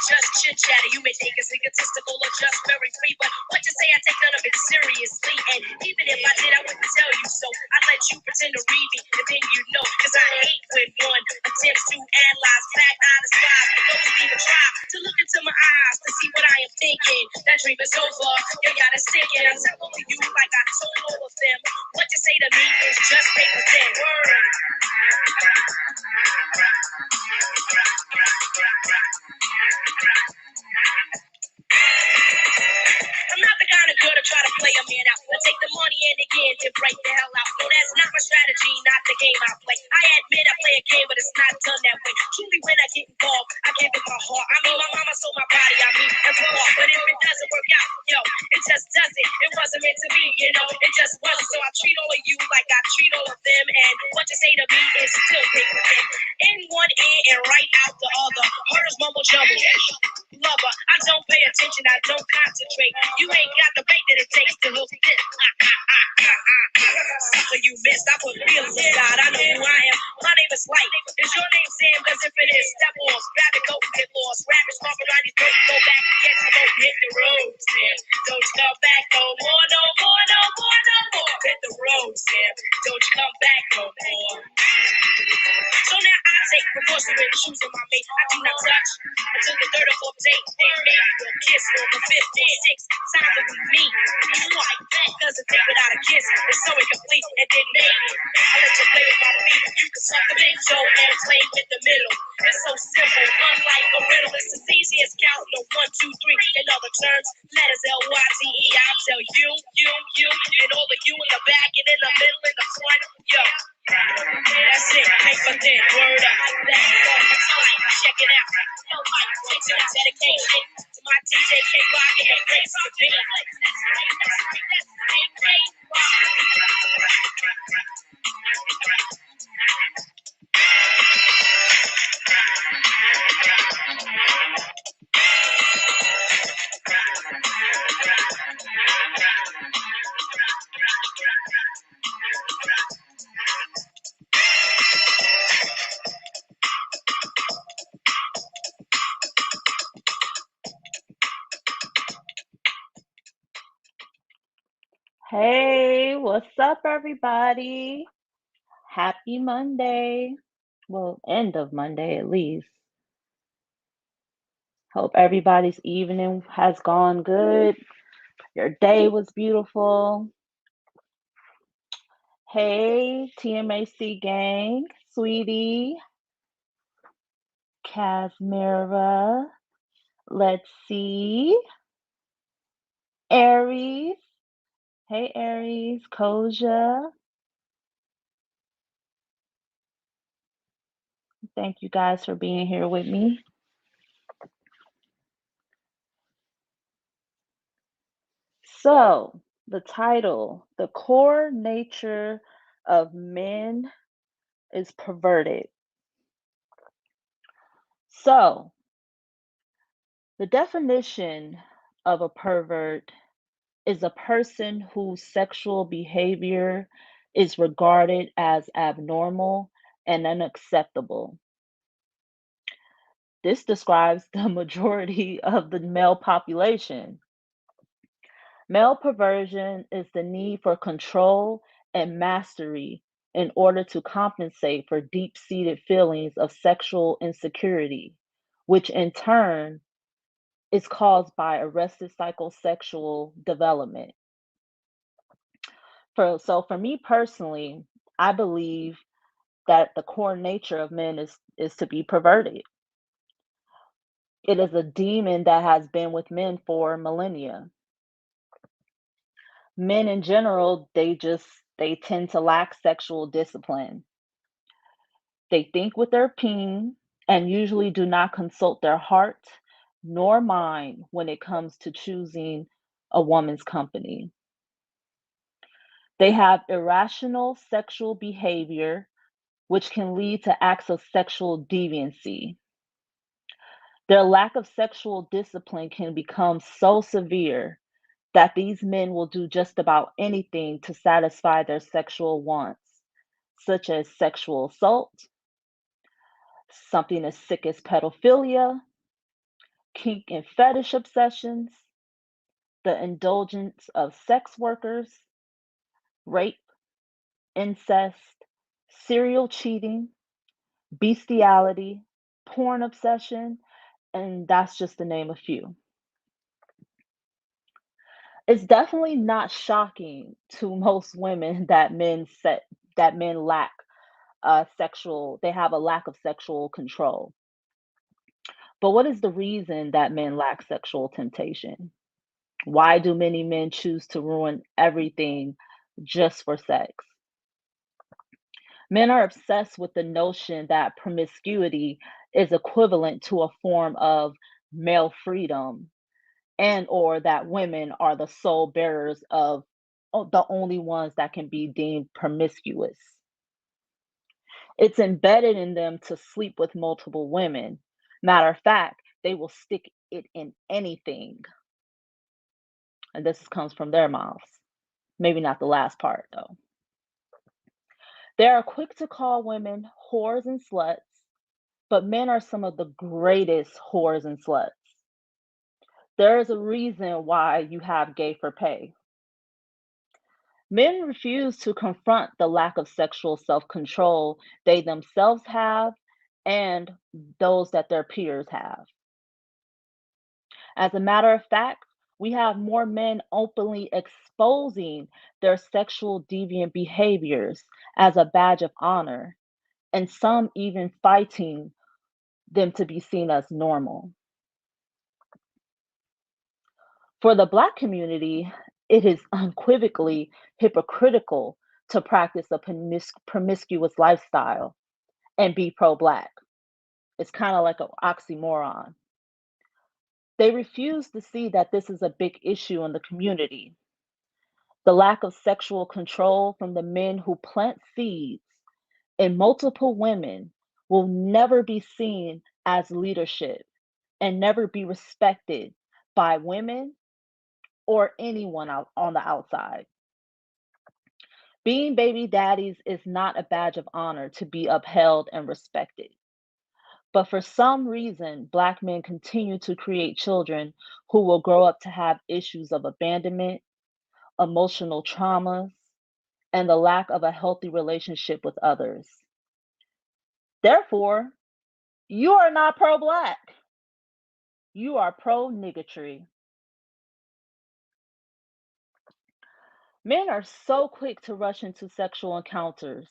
just chit chatter. You may take as egotistical or just very free, but what you say, I take none of it seriously. And even if I did, I wouldn't tell you so. I'd let you pretend to read me, and then you know. Cause I hate when one attempts to analyze fact, honest lies. Those who even try to look into my eyes to see what I am thinking. That dream is over. You gotta sink it. I tell all of you like I told all of them. What you say to me is just paper thin. Word. I'm not the kind of girl to try to play a man out. I take the money and again to break the hell out. No, that's not my strategy, not the game I play. I admit I play a game, but it's not done that way. Truly, when I get involved, I give it my heart. I mean, my mama sold my body, I mean, and for all. But if it doesn't work out, yo, it just doesn't. It wasn't meant to be, you know, it just wasn't. So I treat all of you like I treat all of them. And what you say to me is still paper thin. In one ear and right out the other. Hurdles mumble jumble. Lover, I don't pay attention, I don't concentrate. You ain't got the bait that it takes to hook this. So you missed, I put feelings aside. I know who I am. My name is Light. Is your name Sam? Cause if it is, step off, grab it, go and get lost. Rabbits stomp around your throat, go back and get your boat, hit the road, Sam. Don't you come back no more, no more, no more, no more. Hit the road, Sam. Don't you come back no more. So now I take precaution when choosing my mate. I do not touch until the third or fourth date. Then maybe we'll kiss for the fifth or sixth time that we meet. You like that? Cause a date without a kiss is so incomplete. And then maybe I let you play with my feet. You can suck the big toe and play with the middle. It's so simple, unlike a riddle. It's as easy as counting a 1, 2, 3. In other terms, letters L-Y-T-E. I'll tell you, and all of you in the back and in the middle, in the front. Yo. That's it, paper thin, word up. Check it out. Yo, Mike, take some dedication to my DJ K-Rock and that place to be. Hey, what's up, everybody? Happy Monday. Well, end of Monday at least. Hope everybody's evening has gone good. Your day was beautiful. Hey, TMAC gang, sweetie, Casmira. Let's see. Aries. Hey, Aries, Koja. Thank you guys for being here with me. So, the title, The Core Nature of Men is Perverted. So, the definition of a pervert is a person whose sexual behavior is regarded as abnormal and unacceptable. This describes the majority of the male population. Male perversion is the need for control and mastery in order to compensate for deep seated feelings of sexual insecurity, which in turn is caused by arrested psychosexual development. So, for me personally, I believe that the core nature of men is to be perverted. It is a demon that has been with men for millennia. Men in general, they tend to lack sexual discipline. They think with their peen and usually do not consult their heart nor mind when it comes to choosing a woman's company. They have irrational sexual behavior, which can lead to acts of sexual deviancy. Their lack of sexual discipline can become so severe that these men will do just about anything to satisfy their sexual wants, such as sexual assault, something as sick as pedophilia, kink and fetish obsessions, the indulgence of sex workers, rape, incest, serial cheating, bestiality, porn obsession, and that's just to name a few. It's definitely not shocking to most women that men lack they have a lack of sexual control. But what is the reason that men lack sexual temptation? Why do many men choose to ruin everything just for sex? Men are obsessed with the notion that promiscuity is equivalent to a form of male freedom and or that women are the sole bearers of the only ones that can be deemed promiscuous. It's embedded in them to sleep with multiple women. Matter of fact, they will stick it in anything. And this comes from their mouths. Maybe not the last part, though. They are quick to call women whores and sluts, but men are some of the greatest whores and sluts. There is a reason why you have gay for pay. Men refuse to confront the lack of sexual self control they themselves have and those that their peers have. As a matter of fact, we have more men openly exposing their sexual deviant behaviors as a badge of honor, and some even fighting them to be seen as normal. For the Black community, it is unequivocally hypocritical to practice a promiscuous lifestyle and be pro Black. It's kind of like an oxymoron. They refuse to see that this is a big issue in the community. The lack of sexual control from the men who plant seeds in multiple women will never be seen as leadership and never be respected by women or anyone out on the outside. Being baby daddies is not a badge of honor to be upheld and respected. But for some reason, Black men continue to create children who will grow up to have issues of abandonment, emotional traumas, and the lack of a healthy relationship with others. Therefore, you are not pro Black, you are pro niggatry. Men are so quick to rush into sexual encounters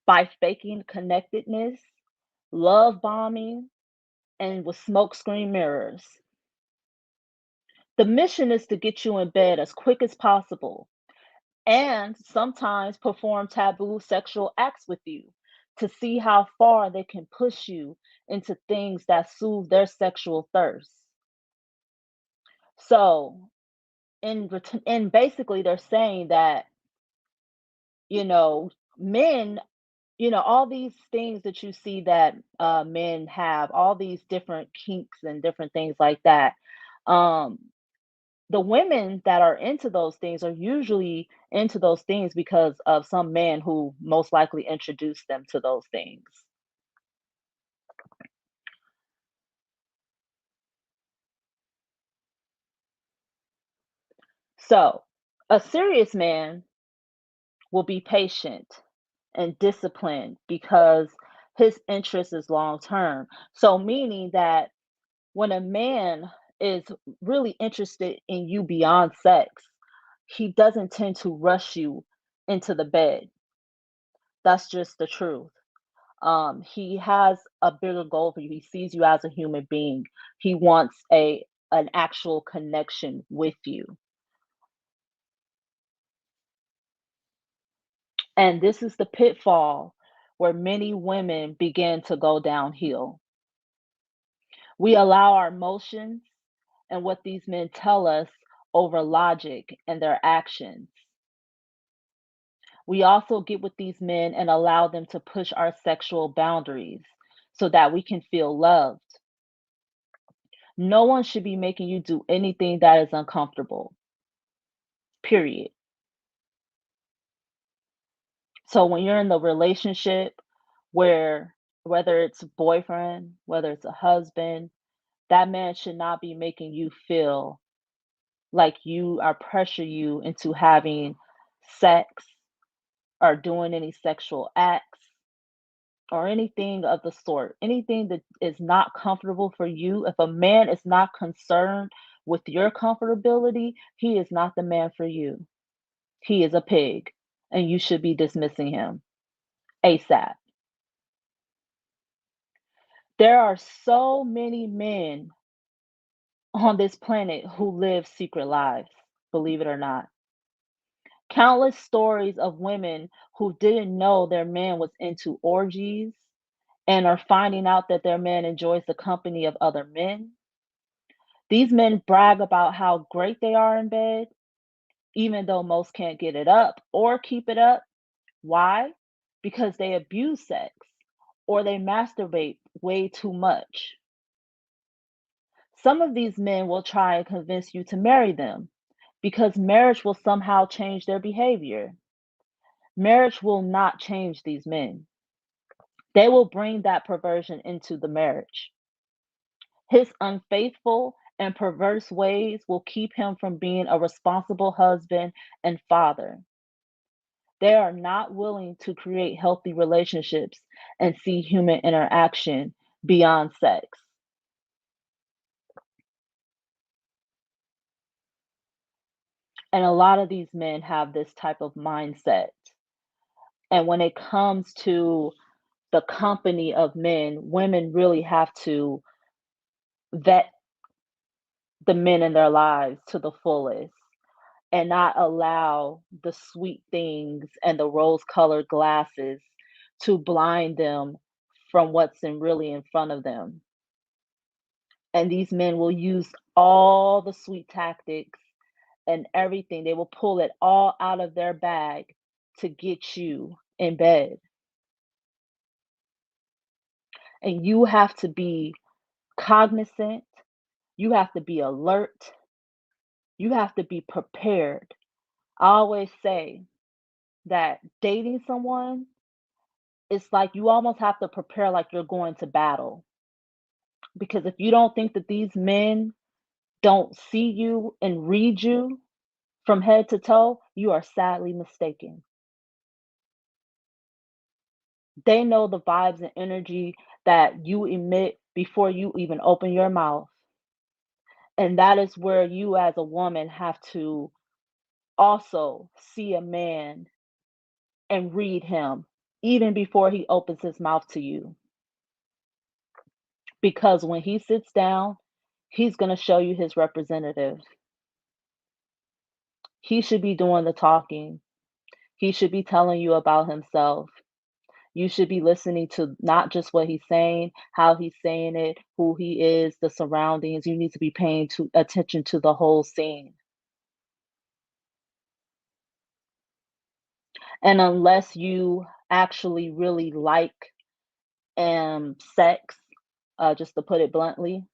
by faking connectedness, love bombing, and with smokescreen mirrors. The mission is to get you in bed as quick as possible and sometimes perform taboo sexual acts with you to see how far they can push you into things that soothe their sexual thirst. So, and basically, they're saying that, you know, men, all these things that you see that men have, all these different kinks and different things like that. Um, the women that are into those things are usually into those things because of some man who most likely introduced them to those things. So, a serious man will be patient and disciplined because his interest is long term. So, meaning that when a man is really interested in you beyond sex, he doesn't tend to rush you into the bed. That's just the truth. He has a bigger goal for you. He sees you as a human being. He wants an actual connection with you. And this is the pitfall where many women begin to go downhill. We allow our emotions and what these men tell us over logic and their actions. We also get with these men and allow them to push our sexual boundaries so that we can feel loved. No one should be making you do anything that is uncomfortable, period. So when you're in the relationship where whether it's a boyfriend, whether it's a husband, That man should not be making you feel like you or pressure you into having sex or doing any sexual acts or anything of the sort. Anything that is not comfortable for you. If a man is not concerned with your comfortability, he is not the man for you. He is a pig, and you should be dismissing him ASAP. There are so many men on this planet who live secret lives, believe it or not. Countless stories of women who didn't know their man was into orgies and are finding out that their man enjoys the company of other men. These men brag about how great they are in bed, even though most can't get it up or keep it up. Why? Because they abuse sex or they masturbate way too much. Some of these men will try and convince you to marry them because marriage will somehow change their behavior. Marriage will not change these men. They will bring that perversion into the marriage. His unfaithful and perverse ways will keep him from being a responsible husband and father. They are not willing to create healthy relationships and see human interaction beyond sex. And a lot of these men have this type of mindset. And when it comes to the company of men, women really have to vet the men in their lives to the fullest and not allow the sweet things and the rose-colored glasses to blind them from what's in really in front of them. And these men will use all the sweet tactics and everything. They will pull it all out of their bag to get you in bed. And you have to be cognizant, you have to be alert, you have to be prepared. I always say that dating someone, it's like you almost have to prepare like you're going to battle. Because if you don't think that these men don't see you and read you from head to toe, you are sadly mistaken. They know the vibes and energy that you emit before you even open your mouth. And that is where you, as a woman, have to also see a man and read him even before he opens his mouth to you. Because when he sits down, he's going to show you his representative. He should be doing the talking. He should be telling you about himself. You should be listening to not just what he's saying, how he's saying it, who he is, the surroundings. You need to be paying attention to the whole scene. And unless you actually really like sex, just to put it bluntly,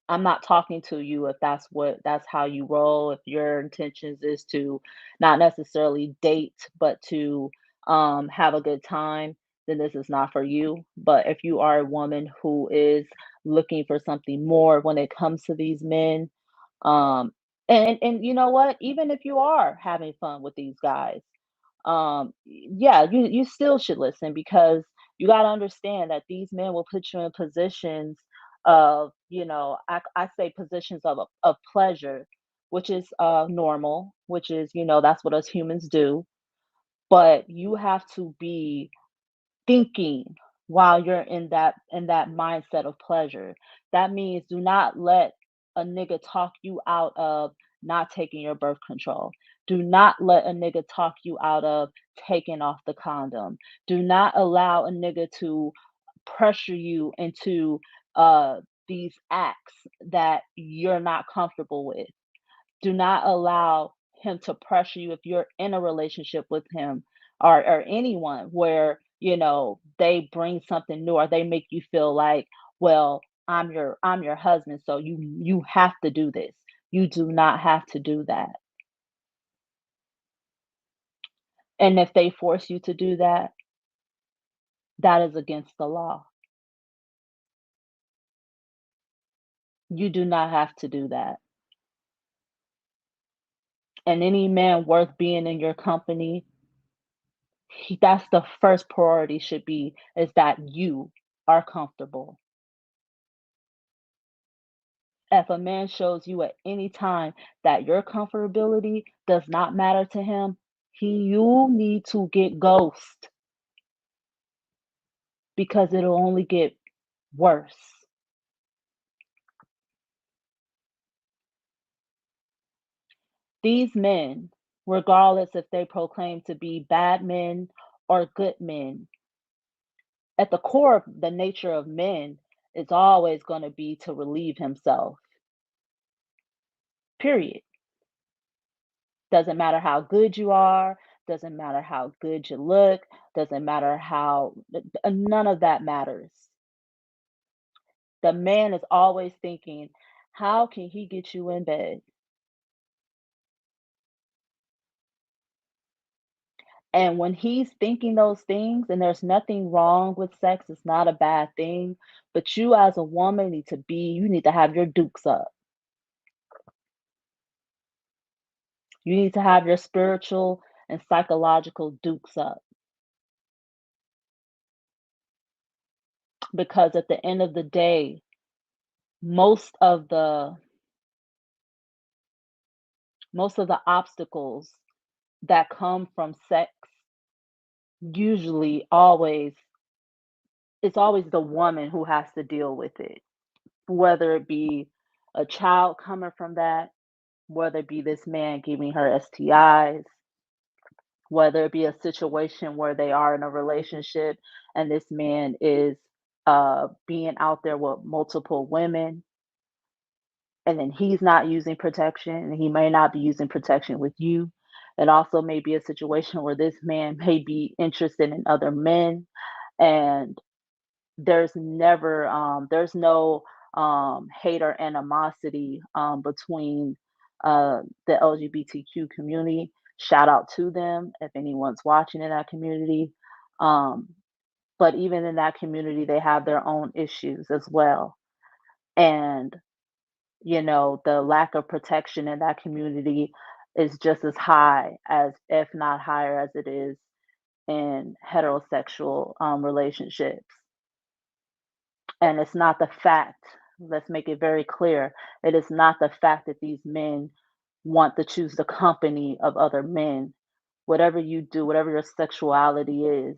I'm not talking to you if that's how you roll, if your intentions is to not necessarily date, but to have a good time, then this is not for you. But if you are a woman who is looking for something more when it comes to these men, um, and you know what, even if you are having fun with these guys, yeah, you still should listen because you got to understand that these men will put you in positions of, I say positions of pleasure, which is normal, which is, that's what us humans do. But you have to be thinking while you're in that mindset of pleasure. That means do not let a nigga talk you out of not taking your birth control. Do not let a nigga talk you out of taking off the condom. Do not allow a nigga to pressure you into uh these acts that you're not comfortable with. Do not allow him to pressure you if you're in a relationship with him or anyone where, they bring something new or they make you feel like, well, I'm your husband, so you have to do this. You do not have to do that. And if they force you to do that, that is against the law. You do not have to do that. And any man worth being in your company, that's the first priority should be is that you are comfortable. If a man shows you at any time that your comfortability does not matter to him, you need to get ghost because it'll only get worse. These men, regardless if they proclaim to be bad men or good men, at the core of the nature of men is always going to be to relieve himself. Period. Doesn't matter how good you are, doesn't matter how good you look, doesn't matter how none of that matters. The man is always thinking, how can he get you in bed? And when he's thinking those things, and there's nothing wrong with sex, it's not a bad thing, but you as a woman you need to have your dukes up. You need to have your spiritual and psychological dukes up because at the end of the day, most of the most of the obstacles that come from sex usually always it's always the woman who has to deal with it, whether it be a child coming from that, whether it be this man giving her STIs, whether it be a situation where they are in a relationship and this man is being out there with multiple women and then he's not using protection and he may not be using protection with you. It also may be a situation where this man may be interested in other men and there's no hate or animosity between the LGBTQ community. Shout out to them if anyone's watching in that community. Um, but even in that community, they have their own issues as well. And, the lack of protection in that community is just as high as, if not higher, as it is in heterosexual relationships. And it's not the fact, let's make it very clear, it is not the fact that these men want to choose the company of other men. Whatever you do, whatever your sexuality is,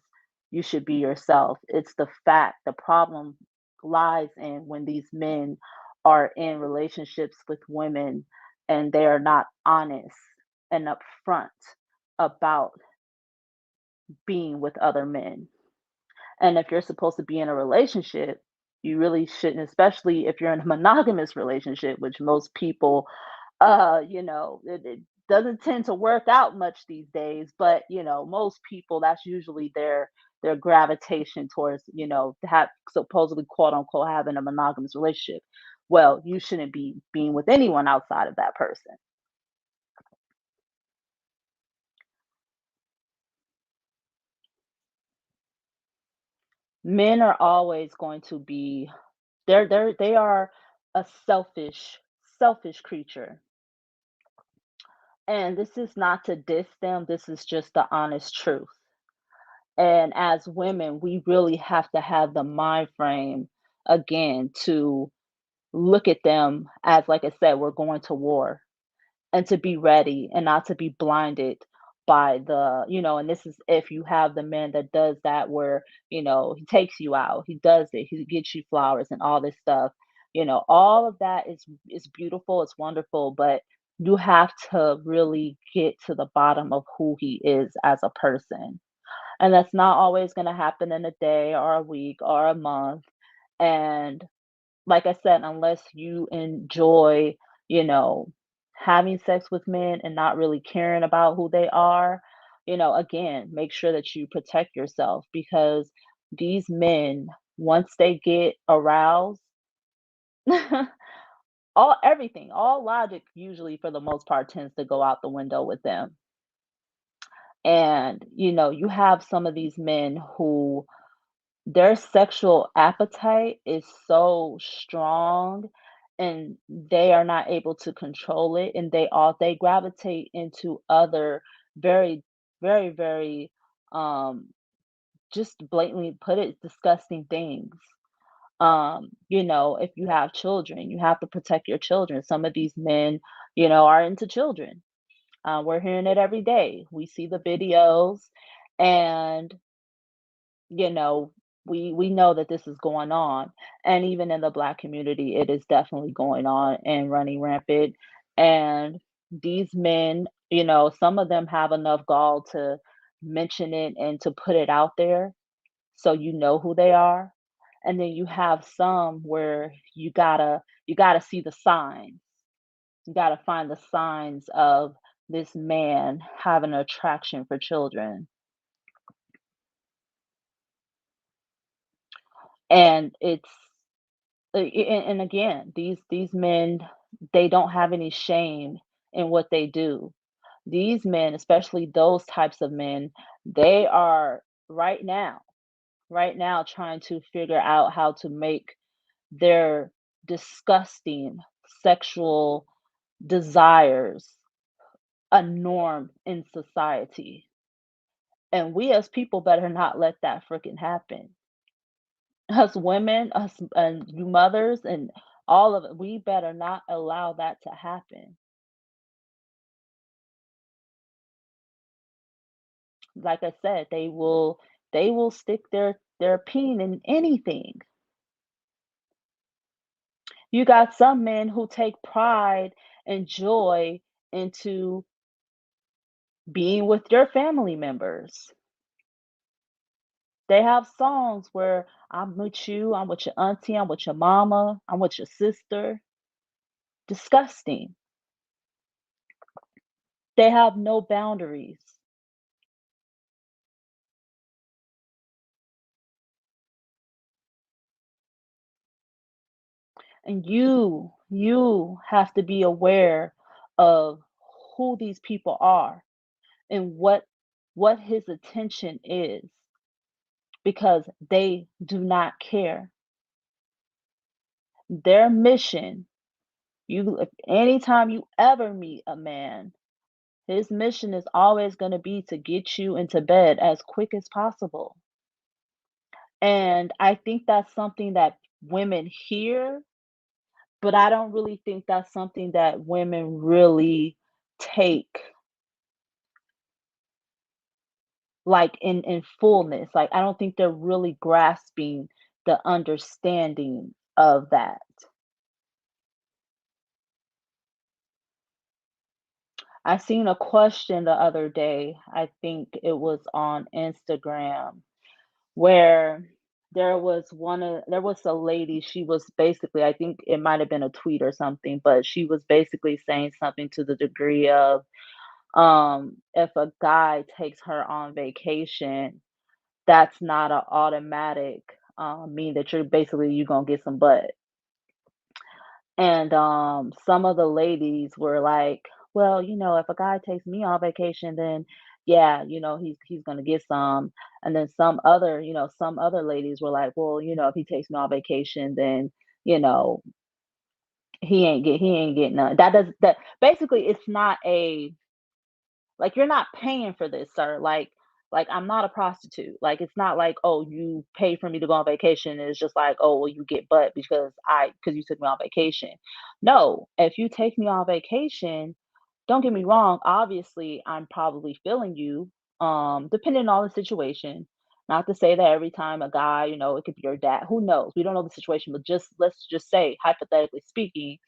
you should be yourself. It's the fact, the problem lies in when these men are in relationships with women and they are not honest and upfront about being with other men. And if you're supposed to be in a relationship, you really shouldn't, especially if you're in a monogamous relationship, which most people, it doesn't tend to work out much these days. But most people, that's usually their gravitation towards, to have supposedly quote unquote having a monogamous relationship. Well, you shouldn't be being with anyone outside of that person. Men are always going to be they are a selfish creature. And this is not to diss them, this is just the honest truth. And as women, we really have to have the mind frame again to look at them as, like I said, we're going to war and to be ready and not to be blinded by and this is if you have the man that does that where, he takes you out, he does it, he gets you flowers and all this stuff. All of that is beautiful, it's wonderful, but you have to really get to the bottom of who he is as a person. And that's not always going to happen in a day or a week or a month. And like I said, unless you enjoy, you know, having sex with men and not really caring about who they are, again, make sure that you protect yourself because these men, once they get aroused, all logic usually for the most part tends to go out the window with them. And, you have some of these men who their sexual appetite is so strong and they are not able to control it, and they gravitate into other very, very, very, um, just blatantly put it, disgusting things. If you have children, you have to protect your children. Some of these men, are into children. We're hearing it every day. We see the videos, and you know, we know that this is going on. And even in the Black community, it is definitely going on and running rampant. And these men, some of them have enough gall to mention it and to put it out there so you know who they are. And then you have some where you gotta see the signs. You gotta find the signs of this man having an attraction for children. And it's and again, these men, they don't have any shame in what they do. These men, especially those types of men, they are right now trying to figure out how to make their disgusting sexual desires a norm in society. And we as people better not let that freaking happen. Us women, us and you mothers and all of it, we better not allow that to happen. Like I said, they will stick their peen in anything. You got some men who take pride and joy into being with your family members. They have songs where I'm with you, I'm with your auntie, I'm with your mama, I'm with your sister. Disgusting. They have no boundaries. And you have to be aware of who these people are and what his attention is, because they do not care. Their mission, if anytime you ever meet a man, his mission is always going to be to get you into bed as quick as possible. And I think that's something that women hear, but I don't really think that's something that women really take, like, in fullness. Like, I don't think they're really grasping the understanding of that. I seen a question the other day, I think it was on Instagram, where there was a lady, she was basically, I think it might have been a tweet or something, but she was basically saying something to the degree of, if a guy takes her on vacation, that's not an automatic, mean that you're gonna get some butt. And, some of the ladies were like, "Well, if a guy takes me on vacation, then yeah, he's gonna get some." And then some other ladies were like, "Well, if he takes me on vacation, then, you know, he ain't getting none." That basically, it's not a, like, you're not paying for this, sir. Like, I'm not a prostitute. Like, it's not like, oh, you pay for me to go on vacation. And it's just like, oh, well, you get butt because you took me on vacation. No, if you take me on vacation, don't get me wrong, obviously, I'm probably feeling you, depending on the situation. Not to say that every time a guy, it could be your dad, who knows? We don't know the situation, but just let's just say, hypothetically speaking,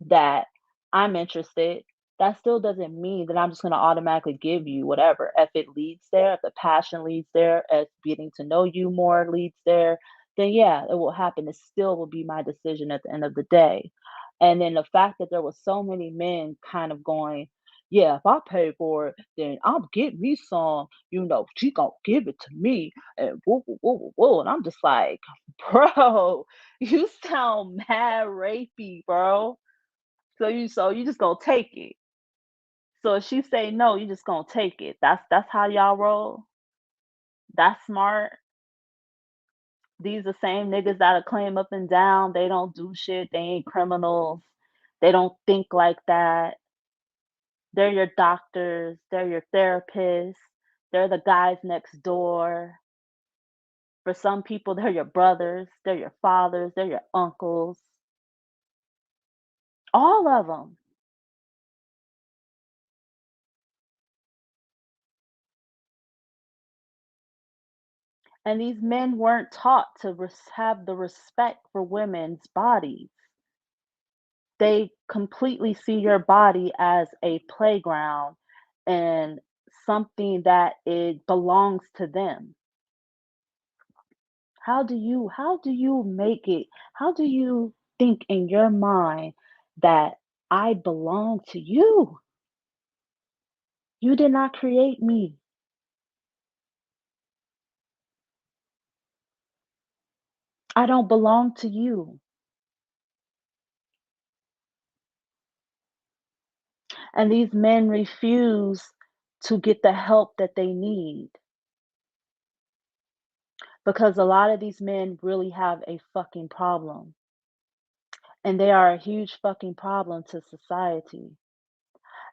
that I'm interested. That still doesn't mean that I'm just going to automatically give you whatever. If it leads there, if the passion leads there, if getting to know you more leads there, then yeah, it will happen. It still will be my decision at the end of the day. And then the fact that there was so many men kind of going, yeah, if I pay for it, then I'll get me some, she gonna give it to me. And woo, woo, woo, woo, woo. And I'm just like, bro, you sound mad rapey, bro. So you just gonna take it. So if she say no, you just gonna take it. That's how y'all roll. That's smart. These the same niggas that'll claim up and down they don't do shit, they ain't criminals, they don't think like that. They're your doctors, they're your therapists, they're the guys next door. For some people, they're your brothers, they're your fathers, they're your uncles, all of them. And these men weren't taught to have the respect for women's bodies. They completely see your body as a playground and something that it belongs to them. How do you make it? How do you think in your mind that I belong to you? You did not create me. I don't belong to you. And these men refuse to get the help that they need because a lot of these men really have a fucking problem. And they are a huge fucking problem to society.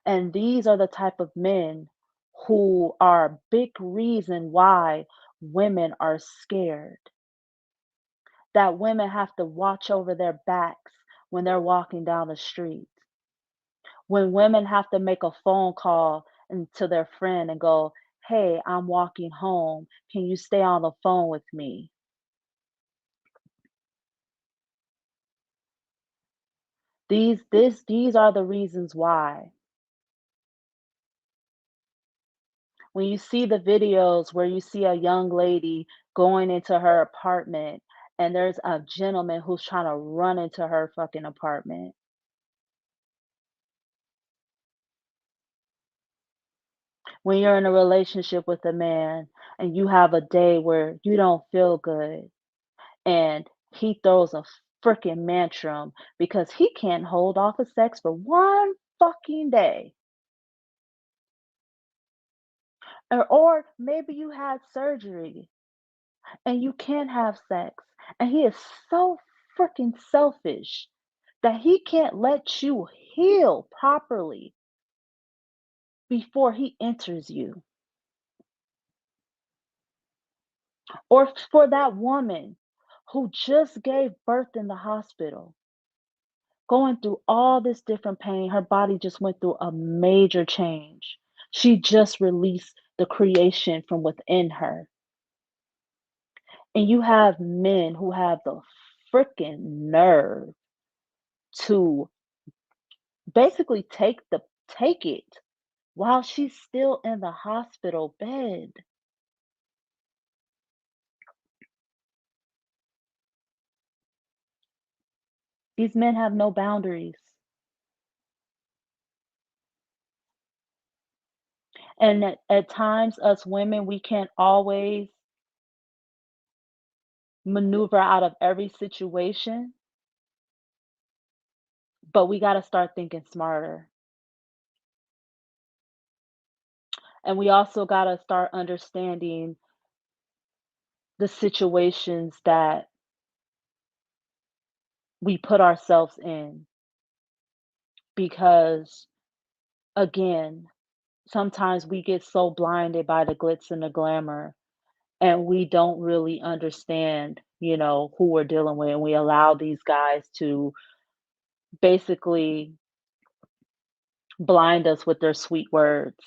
And these are the type of men who are a big reason why women are scared. That women have to watch over their backs when they're walking down the street. When women have to make a phone call to their friend and go, "Hey, I'm walking home. Can you stay on the phone with me?" These are the reasons why. When you see the videos where you see a young lady going into her apartment and there's a gentleman who's trying to run into her fucking apartment. When you're in a relationship with a man and you have a day where you don't feel good and he throws a freaking tantrum because he can't hold off of sex for one fucking day. Or maybe you had surgery and you can't have sex. And he is so freaking selfish that he can't let you heal properly before he enters you. Or for that woman who just gave birth in the hospital, going through all this different pain, her body just went through a major change. She just released the creation from within her. And you have men who have the freaking nerve to basically take it while she's still in the hospital bed. These men have no boundaries. And at times, us women, we can't always maneuver out of every situation, but we got to start thinking smarter. And we also got to start understanding the situations that we put ourselves in. Because, again, sometimes we get so blinded by the glitz and the glamour and we don't really understand, who we're dealing with. And we allow these guys to basically blind us with their sweet words.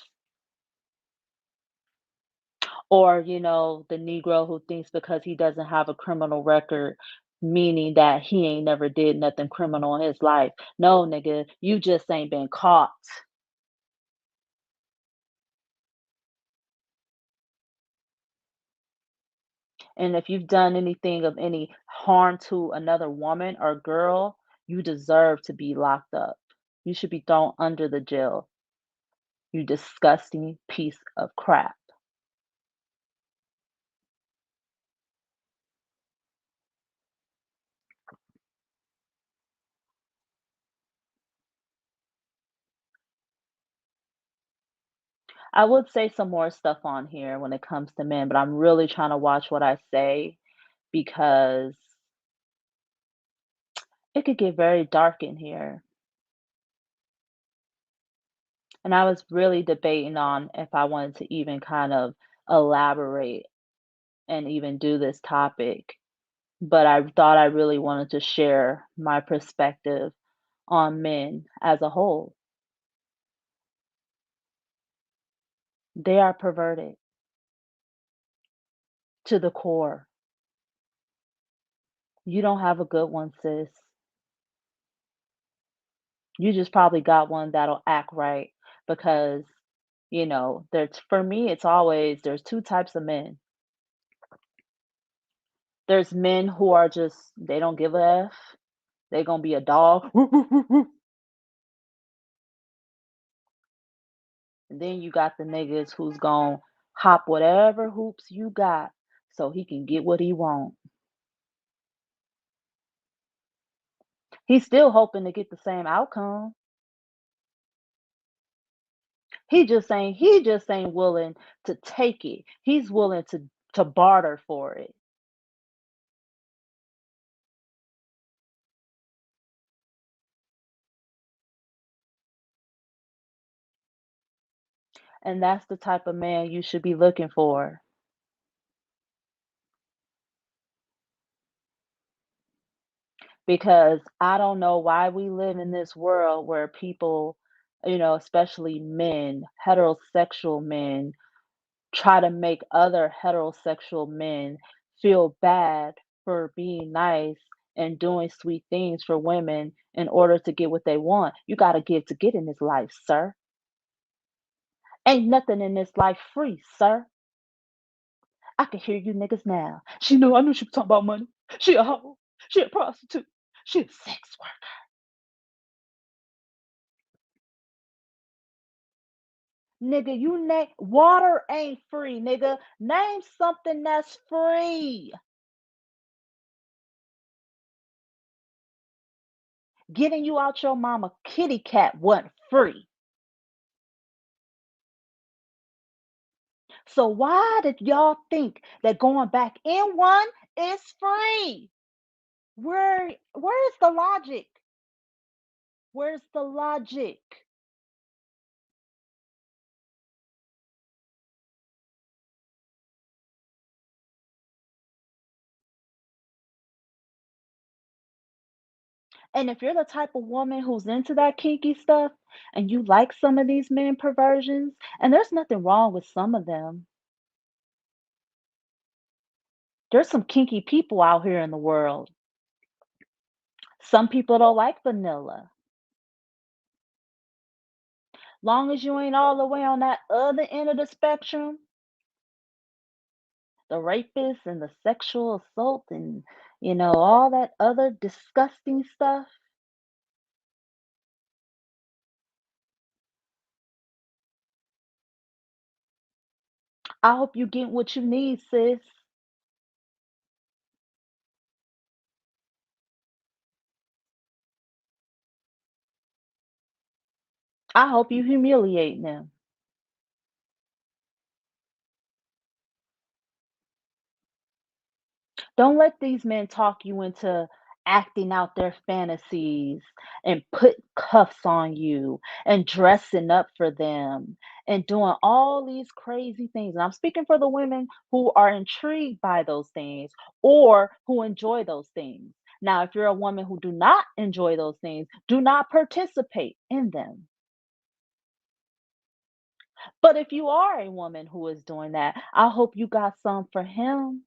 Or, the Negro who thinks because he doesn't have a criminal record, meaning that he ain't never did nothing criminal in his life. No, nigga, you just ain't been caught. And if you've done anything of any harm to another woman or girl, you deserve to be locked up. You should be thrown under the jail, you disgusting piece of crap. I would say some more stuff on here when it comes to men, but I'm really trying to watch what I say because it could get very dark in here. And I was really debating on if I wanted to even kind of elaborate and even do this topic, but I thought I really wanted to share my perspective on men as a whole. They are perverted to the core. You don't have a good one, sis. You just probably got one that'll act right because, there's for me, it's always there's 2 types of men. There's men who are just they don't give a F. They gonna be a dog. And then you got the niggas who's gonna hop whatever hoops you got so he can get what he want. He's still hoping to get the same outcome. He just ain't willing to take it. He's willing to barter for it. And that's the type of man you should be looking for. Because I don't know why we live in this world where people, especially men, heterosexual men, try to make other heterosexual men feel bad for being nice and doing sweet things for women in order to get what they want. You got to give to get in this life, sir. Ain't nothing in this life free, sir. I can hear you niggas now. I knew she was talking about money. She a hoe. She a prostitute. She a sex worker. Nigga, you name water ain't free, nigga. Name something that's free. Getting you out your mama kitty cat wasn't free. So why did y'all think that going back in one is free? Where's the logic? Where's the logic? And if you're the type of woman who's into that kinky stuff and you like some of these men perversions, and there's nothing wrong with some of them. There's some kinky people out here in the world. Some people don't like vanilla. Long as you ain't all the way on that other end of the spectrum, the rapist and the sexual assault and all that other disgusting stuff. I hope you get what you need, sis. I hope you humiliate them. Don't let these men talk you into acting out their fantasies and put cuffs on you and dressing up for them and doing all these crazy things. And I'm speaking for the women who are intrigued by those things or who enjoy those things. Now, if you're a woman who do not enjoy those things, do not participate in them. But if you are a woman who is doing that, I hope you got some for him.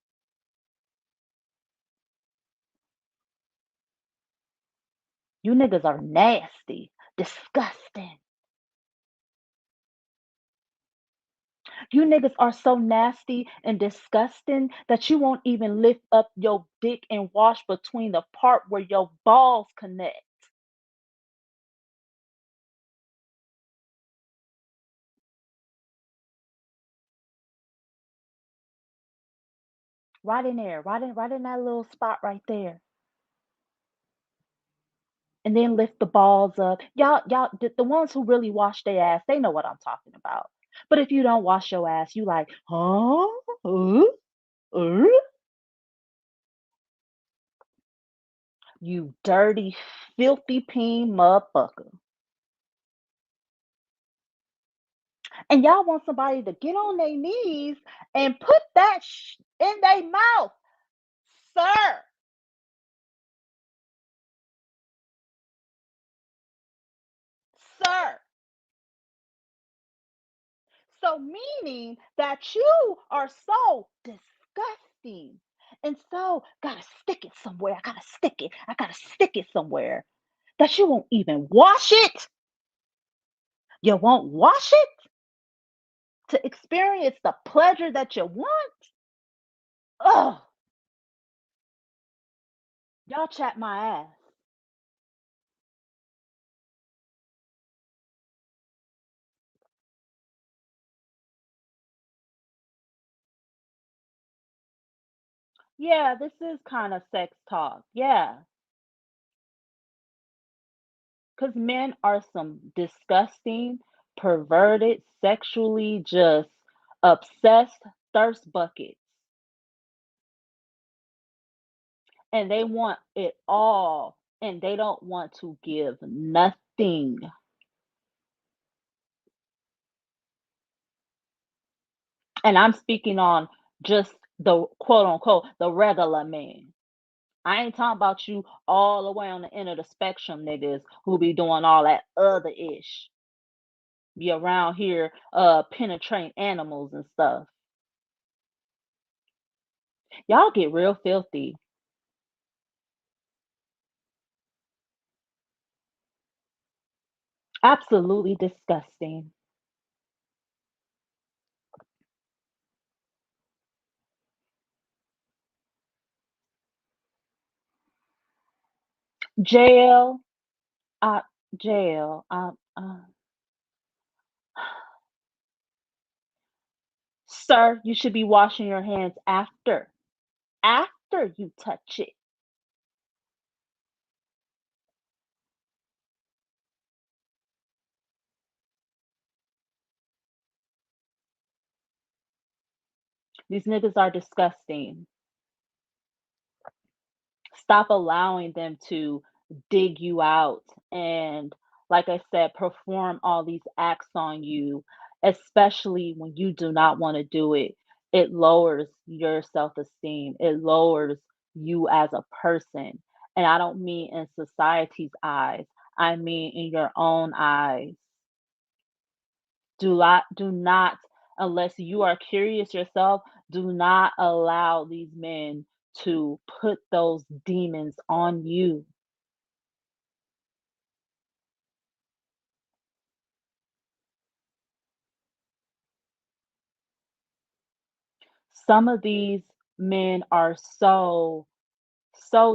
You niggas are nasty, disgusting. You niggas are so nasty and disgusting that you won't even lift up your dick and wash between the part where your balls connect. Right in there, right in that little spot right there. And then lift the balls up. Y'all, the ones who really wash their ass, they know what I'm talking about. But if you don't wash your ass, you like, huh? Uh? You dirty, filthy peen motherfucker. And y'all want somebody to get on their knees and put that in their mouth, sir, sir. So meaning that you are so disgusting. And so gotta stick it somewhere. I gotta stick it. I gotta stick it somewhere. That you won't even wash it. You won't wash it to experience the pleasure that you want. Oh, y'all chat my ass. Yeah, this is kind of sex talk. Yeah, because men are some disgusting, perverted, sexually just obsessed thirst buckets. And they want it all and they don't want to give nothing. And I'm speaking on just the quote unquote the regular man. I ain't talking about you all the way on the end of the spectrum niggas who be doing all that other ish. Be around here penetrating animals and stuff. Y'all get real filthy. Absolutely disgusting. Jail, uh, jail. Sir, you should be washing your hands after you touch it. These niggas are disgusting. Stop allowing them to dig you out and, like I said, perform all these acts on you, especially when you do not want to do it. It lowers your self esteem, it lowers you as a person. And I don't mean in society's eyes, I mean in your own eyes. Do not, unless you are curious yourself, do not allow these men to put those demons on you. Some of these men are so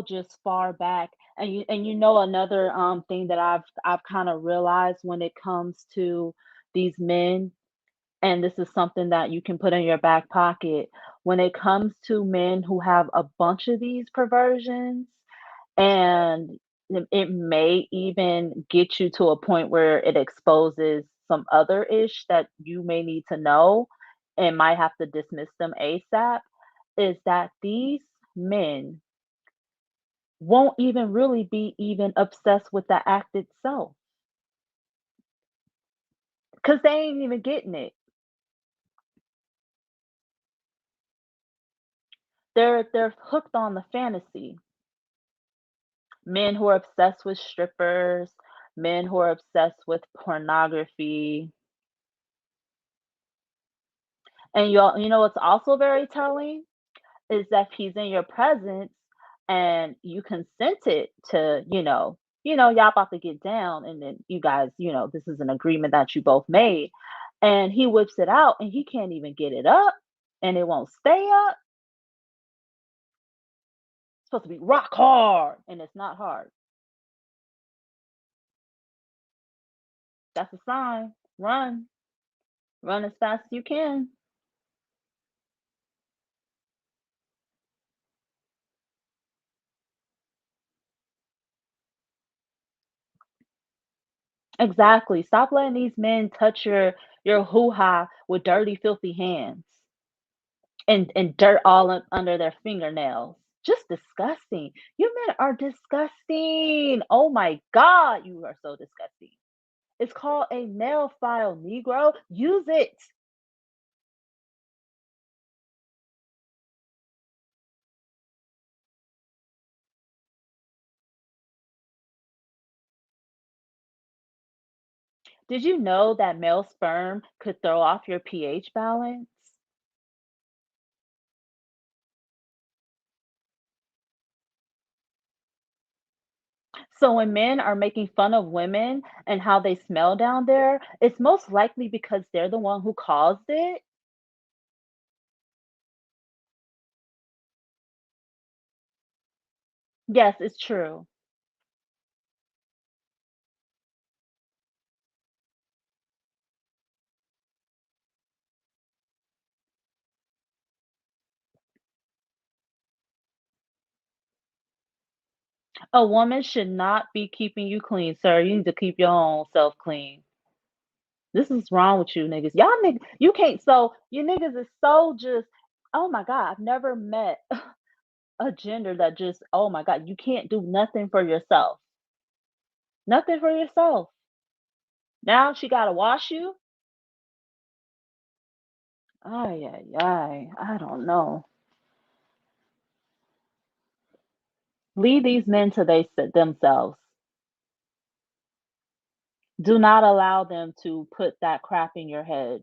just far back. And you know another thing that I've kind of realized when it comes to these men, and this is something that you can put in your back pocket when it comes to men who have a bunch of these perversions. And it may even get you to a point where it exposes some other ish that you may need to know and might have to dismiss them ASAP, is that these men won't even really be even obsessed with the act itself because they ain't even getting it. They're hooked on the fantasy. Men who are obsessed with strippers, men who are obsessed with pornography. And you know what's also very telling is that if he's in your presence and you consented to, y'all about to get down and then you guys, this is an agreement that you both made. And he whips it out and he can't even get it up and it won't stay up. It's supposed to be rock hard and it's not hard. That's a sign. Run. Run as fast as you can. Exactly. Stop letting these men touch your hoo-ha with dirty, filthy hands and dirt all under their fingernails. Just disgusting. You men are disgusting. Oh my God, you are so disgusting. It's called a nail file, Negro. Use it. Did you know that male sperm could throw off your pH balance? So when men are making fun of women and how they smell down there, it's most likely because they're the one who caused it. Yes, it's true. A woman should not be keeping you clean, sir. You need to keep your own self clean. This is wrong with you niggas. Y'all niggas, you can't. So you niggas is so just. Oh my God, I've never met a gender that just. Oh my God, you can't do nothing for yourself. Nothing for yourself. Now she gotta wash you. Ay ay ay. I don't know. Leave these men to themselves. Do not allow them to put that crap in your head.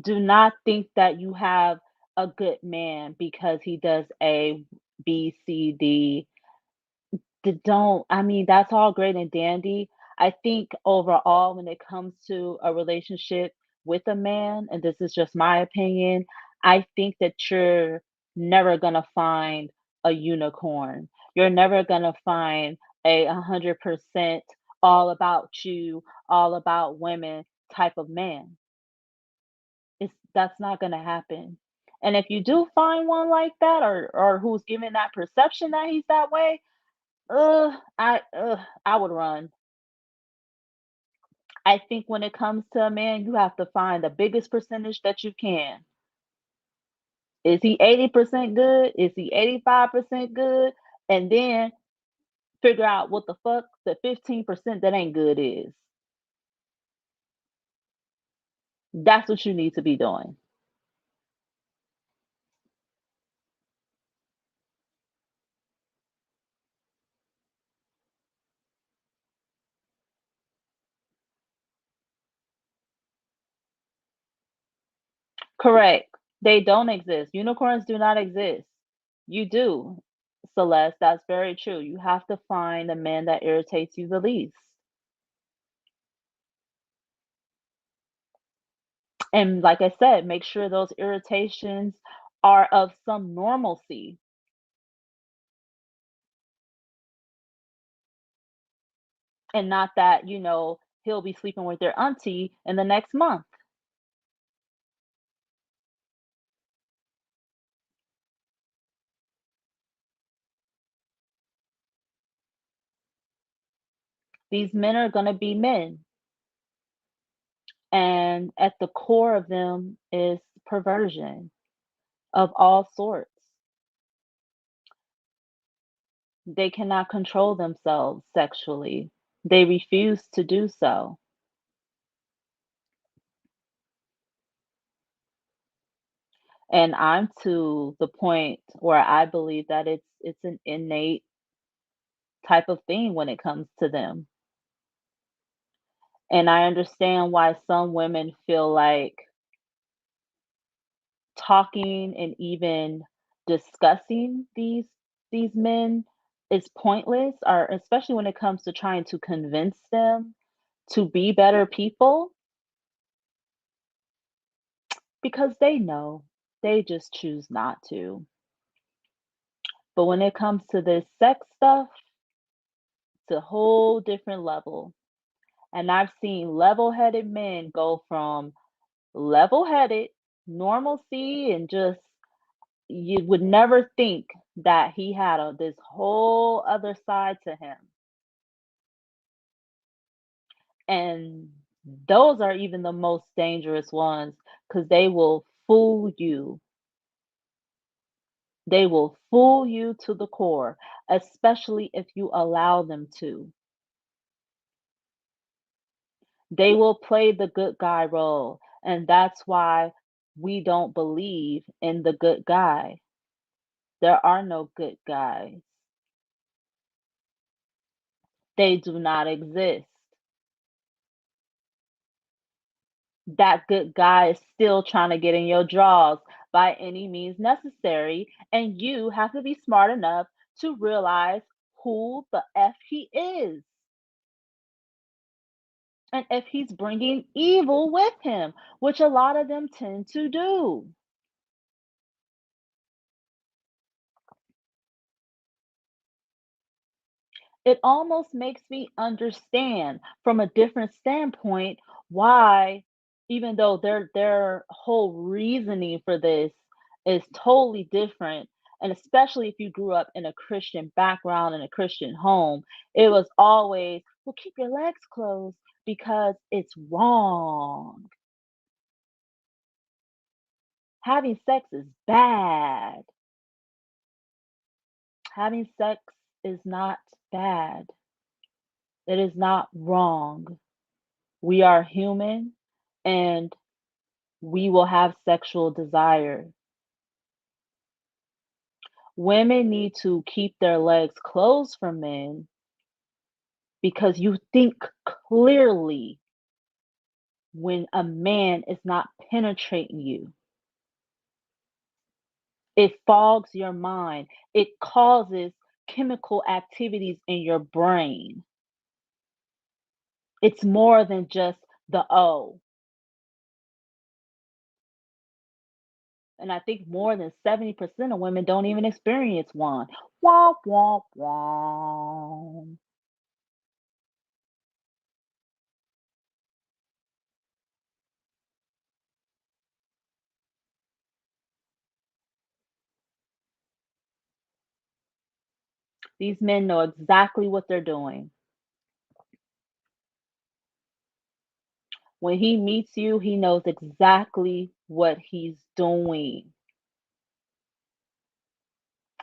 Do not think that you have a good man because he does A, B, C, D. Don't, I mean, that's all great and dandy. I think overall, when it comes to a relationship with a man, and this is just my opinion, I think that you're never gonna find a unicorn. You're never gonna find a 100% all about you, all about women type of man. That's not gonna happen. And if you do find one like that, or who's giving that perception that he's that way, I would run. I think when it comes to a man, you have to find the biggest percentage that you can. Is he 80% good? Is he 85% good? And then figure out what the fuck the 15% that ain't good is. That's what you need to be doing. Correct. They don't exist. Unicorns do not exist. You do, Celeste. That's very true. You have to find a man that irritates you the least. And like I said, make sure those irritations are of some normalcy and not that, he'll be sleeping with their auntie in the next month. These men are going to be men. And at the core of them is perversion of all sorts. They cannot control themselves sexually. They refuse to do so. And I'm to the point where I believe that it's an innate type of thing when it comes to them. And I understand why some women feel like talking and even discussing these men is pointless, or especially when it comes to trying to convince them to be better people, because they know, they just choose not to. But when it comes to this sex stuff, it's a whole different level. And I've seen level-headed men go from level-headed, normalcy, and just you would never think that he had this whole other side to him. And those are even the most dangerous ones because they will fool you. They will fool you to the core, especially if you allow them to. They will play the good guy role, and that's why we don't believe in the good guy. There are no good guys. They do not exist. That good guy is still trying to get in your drawers by any means necessary, and you have to be smart enough to realize who the F he is. And if he's bringing evil with him, which a lot of them tend to do. It almost makes me understand from a different standpoint why, even though their whole reasoning for this is totally different, and especially if you grew up in a Christian background in a Christian home, it was always, well, keep your legs closed because it's wrong. Having sex is bad. Having sex is not bad. It is not wrong. We are human and we will have sexual desire. Women need to keep their legs closed for men because you think clearly when a man is not penetrating you. It fogs your mind, it causes chemical activities in your brain. It's more than just the O. And I think more than 70% of women don't even experience one. Womp, womp, womp. These men know exactly what they're doing. When he meets you, he knows exactly what he's doing.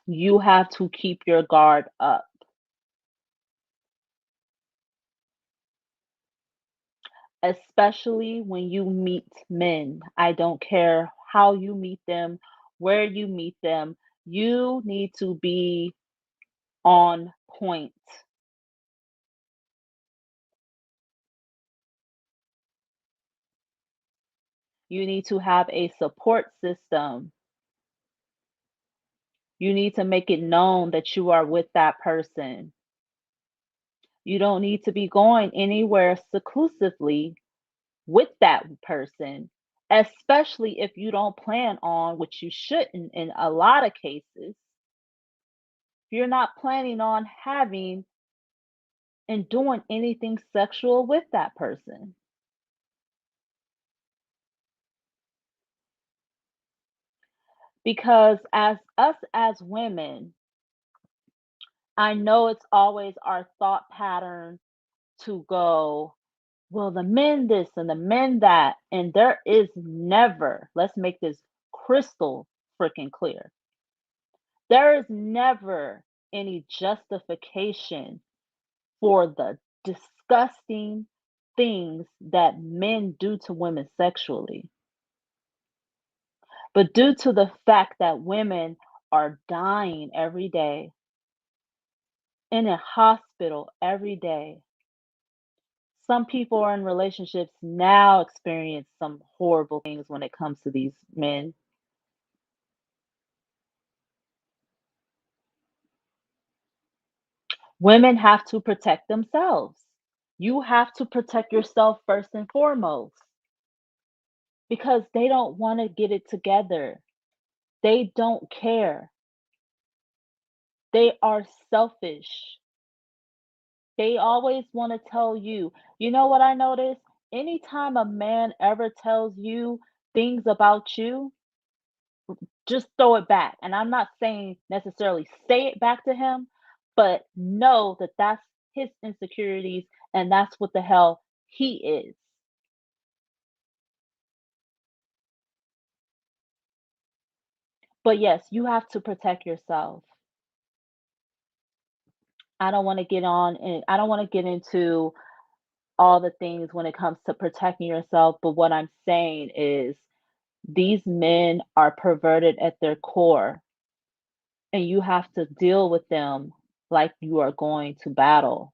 You have to keep your guard up, especially when you meet men. I don't care how you meet them, where you meet them. You need to be on point. You need to have a support system. You need to make it known that you are with that person. You don't need to be going anywhere seclusively with that person, especially if you don't plan on, which you shouldn't in a lot of cases, if you're not planning on having and doing anything sexual with that person. Because as us as women, I know it's always our thought pattern to go, well, the men this and the men that, and there is never, let's make this crystal freaking clear. There is never any justification for the disgusting things that men do to women sexually. But due to the fact that women are dying every day in a hospital every day, some people are in relationships now experience some horrible things when it comes to these men. Women have to protect themselves. You have to protect yourself first and foremost because they don't want to get it together. They don't care. They are selfish. They always want to tell you. You know what I notice? Anytime a man ever tells you things about you, just throw it back. And I'm not saying necessarily say it back to him, but know that that's his insecurities and that's what the hell he is. But yes, you have to protect yourself. I don't want to get into all the things when it comes to protecting yourself, but what I'm saying is these men are perverted at their core, and you have to deal with them like you are going to battle.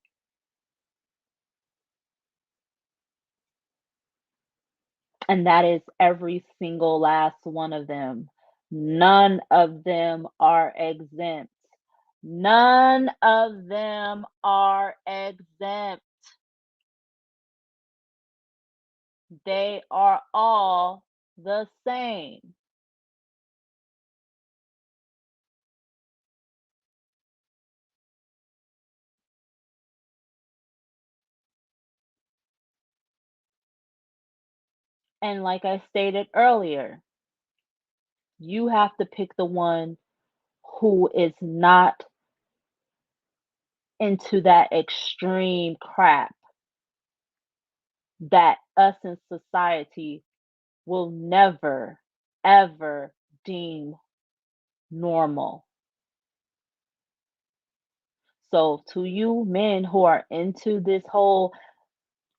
And that is every single last one of them. None of them are exempt. None of them are exempt. They are all the same. And like I stated earlier, you have to pick the one who is not into that extreme crap that us in society will never, ever deem normal. So, to you men who are into this whole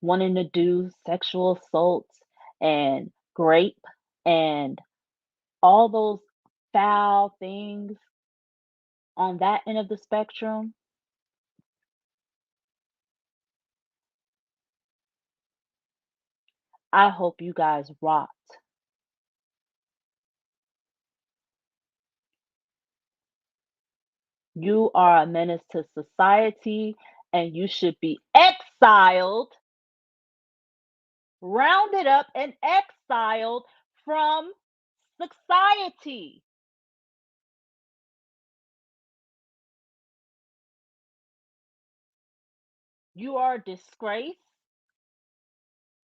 wanting to do sexual assaults and grape and all those foul things on that end of the spectrum, I hope you guys rot. You are a menace to society and you should be exiled, rounded up, and exiled from society. You are a disgrace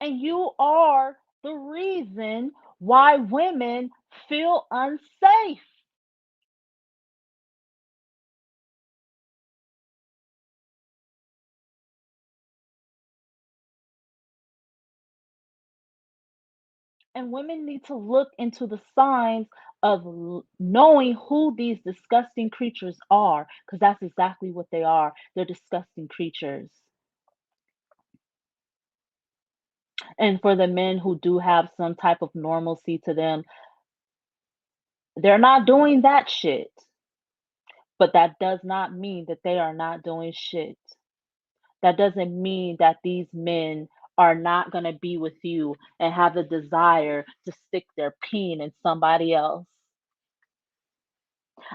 and you are the reason why women feel unsafe. And women need to look into the signs of knowing who these disgusting creatures are, because that's exactly what they are. They're disgusting creatures. And for the men who do have some type of normalcy to them, they're not doing that shit. But that does not mean that they are not doing shit. That doesn't mean that these men are not going to be with you and have the desire to stick their peen in somebody else.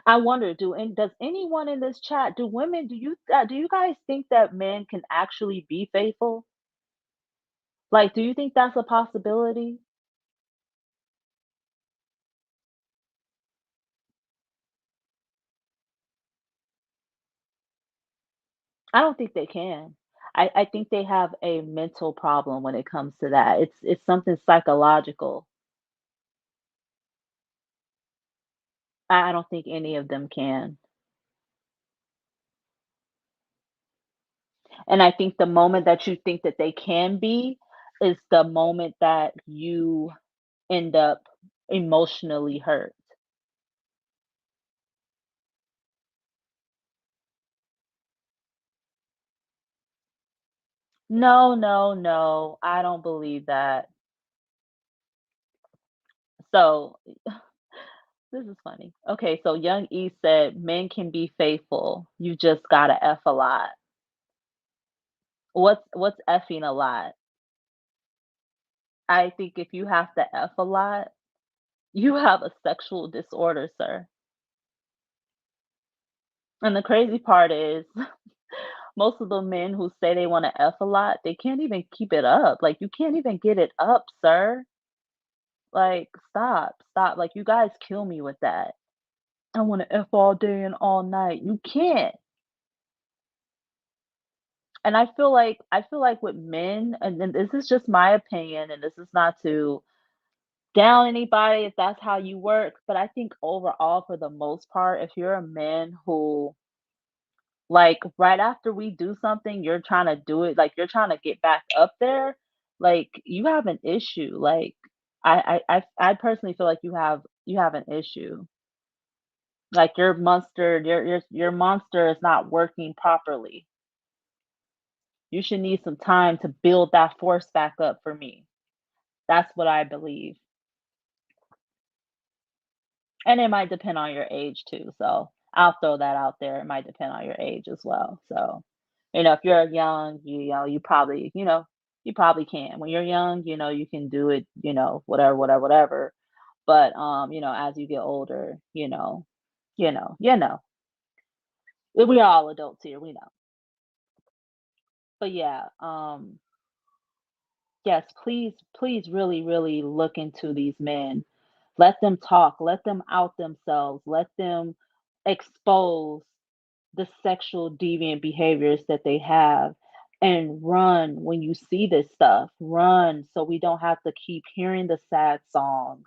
I wonder, does anyone in this chat, do women, do you guys think that men can actually be faithful? Like, do you think that's a possibility? I don't think they can. I think they have a mental problem when it comes to that. It's something psychological. I don't think any of them can. And I think the moment that you think that they can be is the moment that you end up emotionally hurt. No, no, no. I don't believe that. So, this is funny. Okay, so Young E said men can be faithful. You just gotta F a lot. What's effing a lot? I think if you have to F a lot, you have a sexual disorder, sir. And the crazy part is most of the men who say they want to F a lot, they can't even keep it up. Like, you can't even get it up, sir. Like, stop, stop. Like, you guys kill me with that. I want to F all day and all night. You can't. And I feel like with men, and then this is just my opinion, and this is not to down anybody if that's how you work, but I think overall, for the most part, if you're a man who, like, right after we do something, you're trying to do it, like, you're trying to get back up there, like, you have an issue. Like, I personally feel like you have an issue. Like your monster is not working properly. You should need some time to build that force back up for me. That's what I believe. And it might depend on your age too. So I'll throw that out there. It might depend on your age as well. So, if you're young, you probably, you probably can. When you're young, you can do it, whatever, whatever, whatever. But as you get older, we're all adults here, we know. But yeah, yes, please, please really, really look into these men. Let them talk, let them out themselves, let them expose the sexual deviant behaviors that they have, and run when you see this stuff. Run so we don't have to keep hearing the sad songs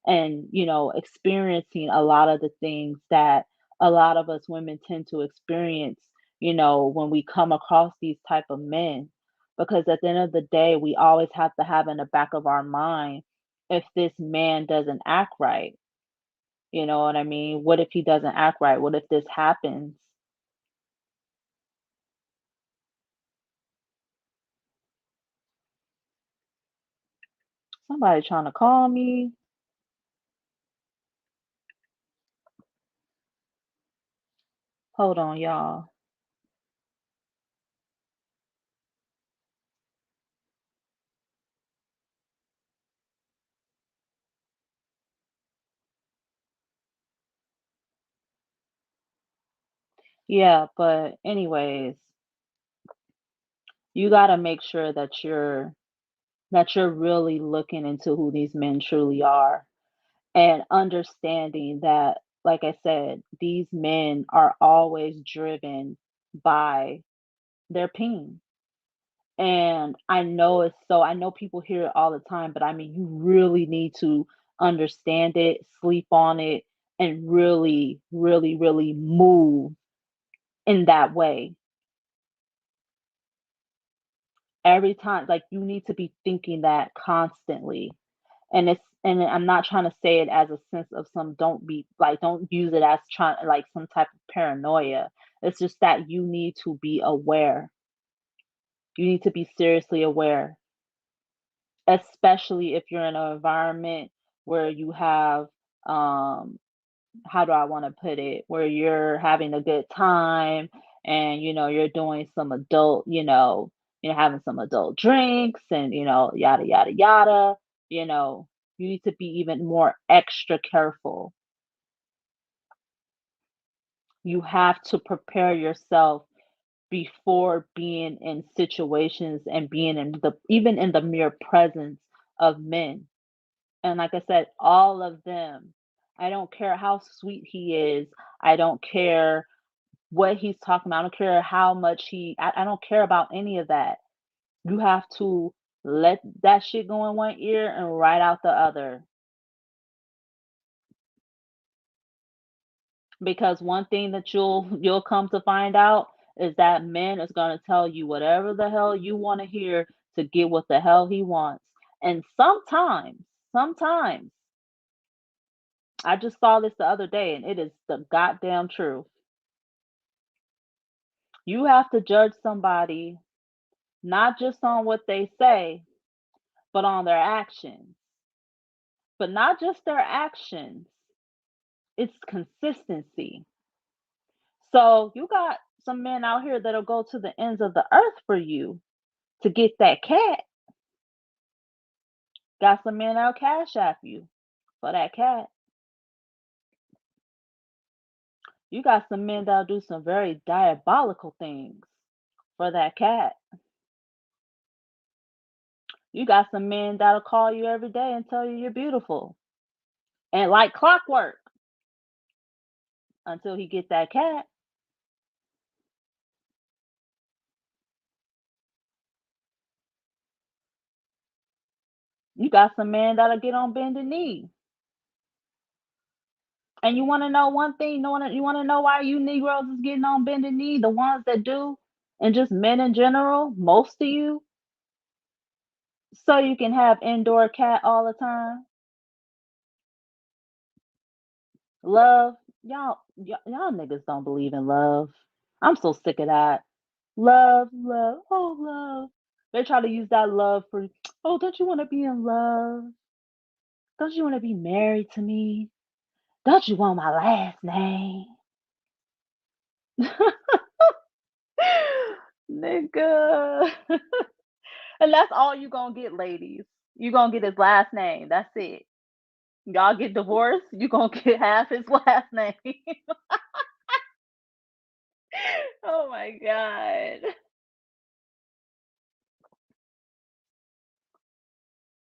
and, experiencing a lot of the things that a lot of us women tend to experience, when we come across these type of men. Because at the end of the day, we always have to have in the back of our mind, if this man doesn't act right, you know what I mean? What if he doesn't act right? What if this happens? Somebody trying to call me. Hold on, y'all. Yeah, but anyways, you got to make sure that you're really looking into who these men truly are, and understanding that, like I said, these men are always driven by their pain. And I know people hear it all the time, but I mean, you really need to understand it, sleep on it, and really, really, really move in that way. Every time, like, you need to be thinking that constantly. And I'm not trying to say it as a sense of some, don't use it as trying like some type of paranoia. It's just that you need to be aware. You need to be seriously aware, especially if you're in an environment where you have, um how do I want to put it, where you're having a good time, and you're doing some adult, you're having some adult drinks, and yada yada yada. you know you need to be even more extra careful. You have to prepare yourself before being in situations and being in the even in the mere presence of men. And like I said, all of them. I don't care how sweet he is. I don't care what he's talking about. I don't care how much I don't care about any of that. You have to let that shit go in one ear and right out the other. Because one thing that you'll come to find out is that man is gonna tell you whatever the hell you want to hear to get what the hell he wants. And sometimes, I just saw this the other day and it is the goddamn truth. You have to judge somebody not just on what they say, but on their actions. But not just their actions, it's consistency. So you got some men out here that'll go to the ends of the earth for you to get that cat. Got some men that'll cash app you for that cat. You got some men that'll do some very diabolical things for that cat. You got some men that'll call you every day and tell you you're beautiful. And like clockwork until he get that cat. You got some men that'll get on bended knee. And you want to know one thing? You want to know why you Negroes is getting on bended knee? The ones that do, and just men in general, most of you, so you can have indoor cat all the time. Love. Y'all niggas don't believe in love. I'm so sick of that. Love, love, oh love. They try to use that love for, oh, don't you want to be in love? Don't you want to be married to me? Don't you want my last name? Nigga. And that's all you gonna get, ladies. You gonna get his last name. That's it. Y'all get divorced, you gonna get half his last name. Oh my god.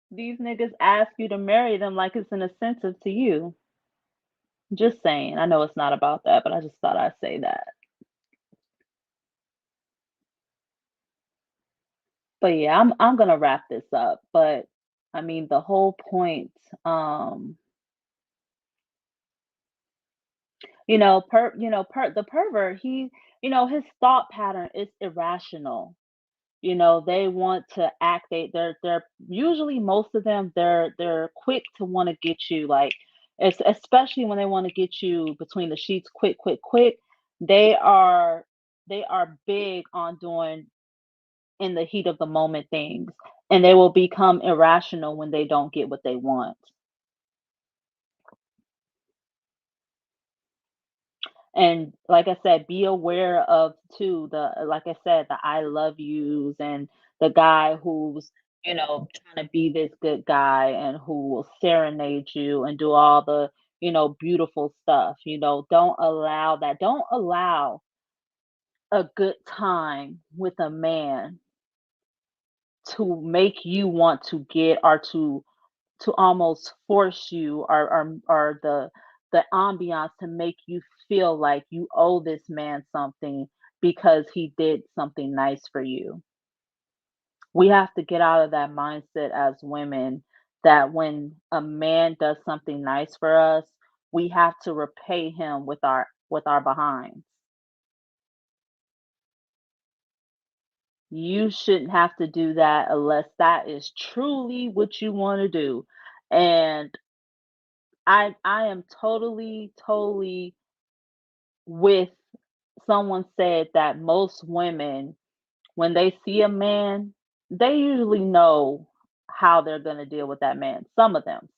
These niggas ask you to marry them like it's an incentive to you. Just saying. I know it's not about that, but I just thought I'd say that. But yeah, I'm gonna wrap this up. But I mean, the whole point, um, the pervert, his thought pattern is irrational. They want to act. They're usually, most of them, they're quick to want to get you, like, especially when they want to get you between the sheets, quick, quick, quick. They are they are big on doing in the heat of the moment things, and they will become irrational when they don't get what they want. And like I said, be aware of too, the like I said, the I love yous, and the guy who's, trying to be this good guy and who will serenade you and do all the, beautiful stuff. Don't allow that. Don't allow a good time with a man to make you want to get, or to almost force you, or the ambiance to make you feel like you owe this man something because he did something nice for you. We have to get out of that mindset as women, that when a man does something nice for us, we have to repay him with our behinds. You shouldn't have to do that unless that is truly what you want to do. And I am totally, totally with someone said that most women, when they see a man, they usually know how they're going to deal with that man. Some of them,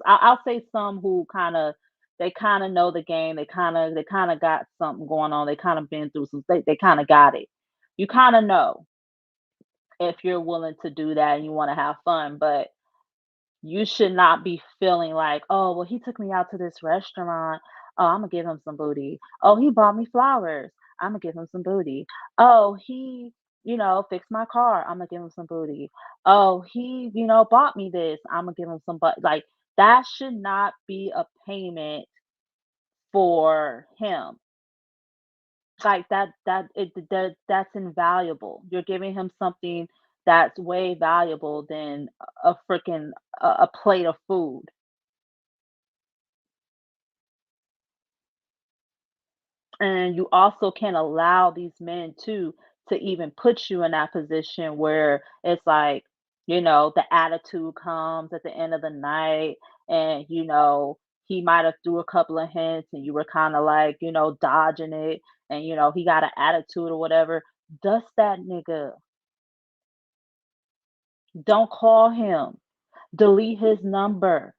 I'll say some who they kind of know the game. They kind of got something going on. They kind of been through some. They kind of got it. You kind of know if you're willing to do that and you want to have fun, but you should not be feeling like, "Oh, well, he took me out to this restaurant. Oh, Imma give him some booty. Oh, he bought me flowers. Imma give him some booty. Oh, he, fixed my car. Imma give him some booty. Oh, he, bought me this. Imma give him some but," like, that should not be a payment for him. Like, that's invaluable. You're giving him something that's way valuable than a freaking a plate of food. And you also can't allow these men too to even put you in that position where it's like, the attitude comes at the end of the night, and he might have threw a couple of hints and you were kind of like, dodging it, and he got an attitude or whatever. Dust that nigga. Don't call him. Delete his number.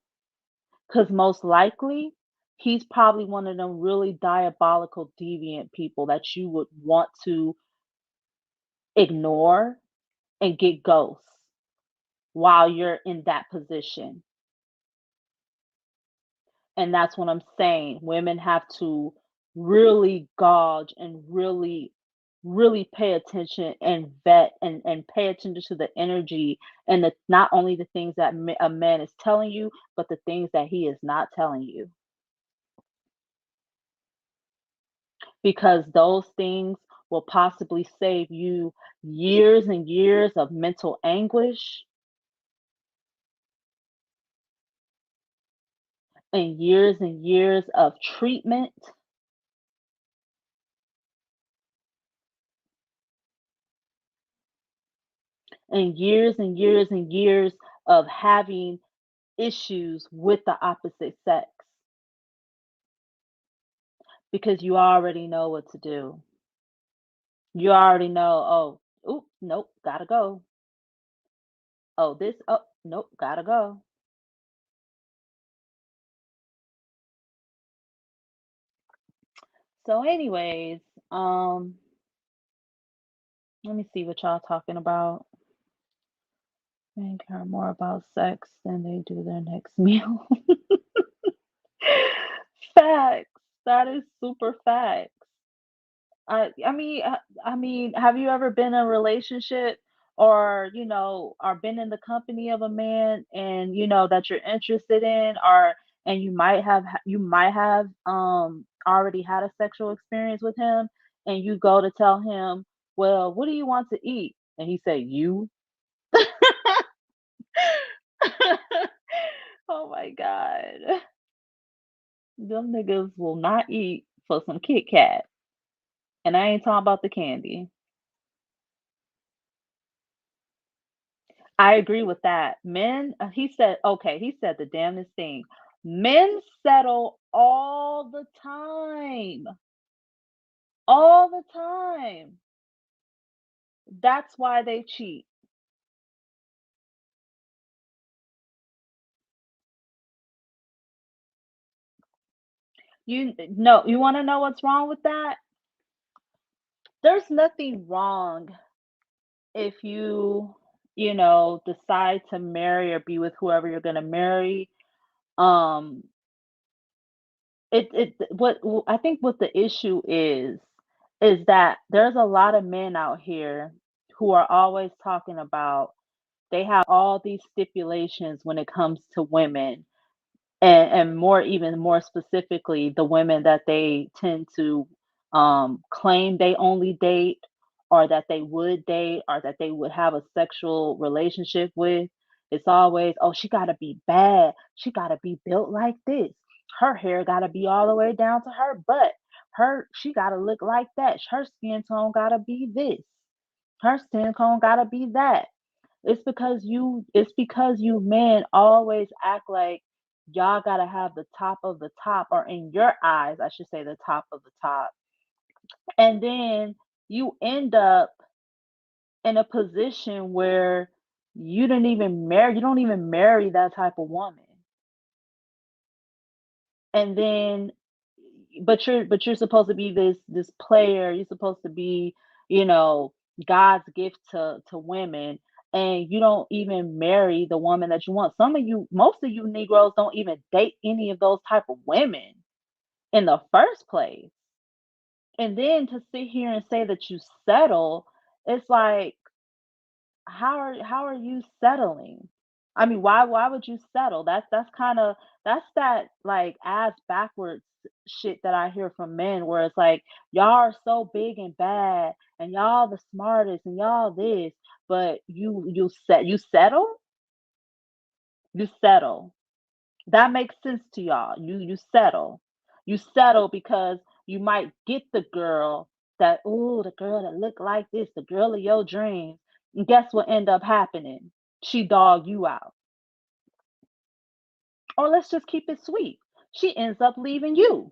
Because most likely, he's probably one of them really diabolical, deviant people that you would want to ignore and get ghosts while you're in that position. And that's what I'm saying. Women have to really gauge and really, really pay attention and vet, and pay attention to the energy, and not only the things that a man is telling you, but the things that he is not telling you. Because those things will possibly save you years and years of mental anguish, and years of treatment, and years and years of having issues with the opposite sex. because you already know what to do. You already know, oh, oop, nope, gotta go. Oh, this, oh, nope, gotta go. So, anyways, um, let me see what y'all talking about. Men care more about sex than they do their next meal. Facts. That is super facts. I mean, have you ever been in a relationship or, or been in the company of a man and that you're interested in, or and you might have already had a sexual experience with him, and you go to tell him, "Well, what do you want to eat?" And he say, "You." Oh my god. Them niggas will not eat for some Kit Kat, and I ain't talking about the candy. I agree with that. Men, he said the damnedest thing. Men settle all the time. That's why they cheat. You want to know what's wrong with that? There's nothing wrong if you decide to marry or be with whoever you're going to marry. Um, I think what the issue is that there's a lot of men out here who are always talking about they have all these stipulations when it comes to women, and even more specifically, the women that they tend to claim they only date, or that they would date, or that they would have a sexual relationship with. It's always, oh, she got to be bad. She got to be built like this. Her hair got to be all the way down to her butt. She got to look like that. Her skin tone got to be this. Her skin tone got to be that. It's because you men always act like y'all gotta have the top of the top, or in your eyes, I should say, the top of the top. And then you end up in a position where you don't even marry that type of woman. And then but you're supposed to be this player, you're supposed to be, you know, God's gift to women, and you don't even marry the woman that you want. Most of you Negroes don't even date any of those type of women in the first place. And then to sit here and say that you settle, it's like, how are you settling? I mean, why would you settle? That's that like ass backwards shit that I hear from men, where it's like, y'all are so big and bad, and y'all the smartest, and y'all this, but you settle. That makes sense to y'all. You settle. You settle because you might get the girl that, ooh, the girl that look like this, the girl of your dreams. And guess what end up happening? She dog you out. Or let's just keep it sweet. She ends up leaving you.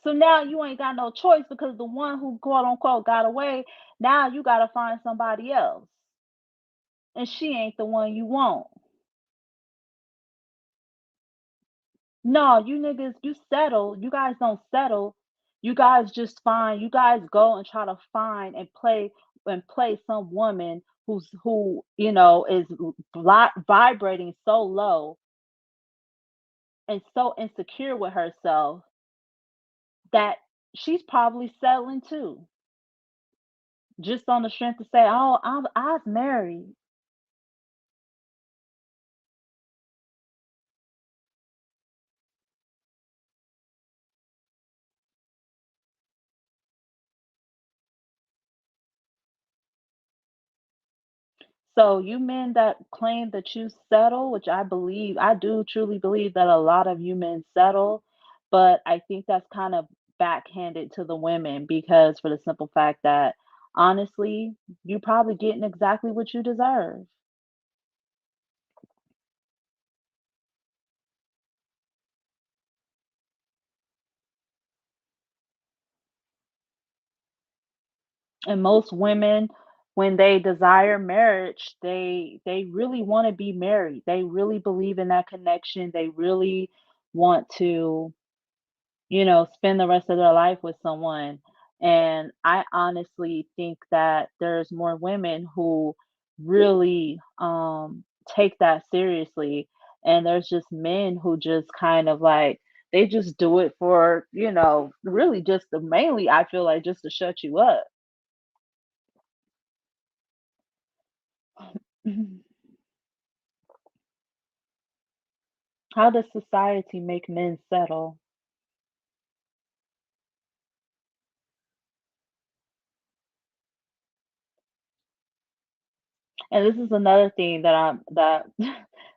So now you ain't got no choice, because the one who quote unquote got away, now you gotta find somebody else. And she ain't the one you want. No, you niggas, you settle. You guys don't settle. You guys go and try to find and play some woman who is vibrating so low and so insecure with herself that she's probably settling too, just on the strength to say, "Oh, I've married." So you men that claim that you settle, which I do truly believe that a lot of you men settle, but I think that's kind of backhanded to the women, because for the simple fact that honestly, you probably getting exactly what you deserve. And most women, when they desire marriage, they really want to be married. They really believe in that connection. They really want to, spend the rest of their life with someone. And I honestly think that there's more women who really take that seriously. And there's just men who just kind of like, they just do it for, really just the mainly, I feel like, just to shut you up. How does society make men settle? And this is another thing that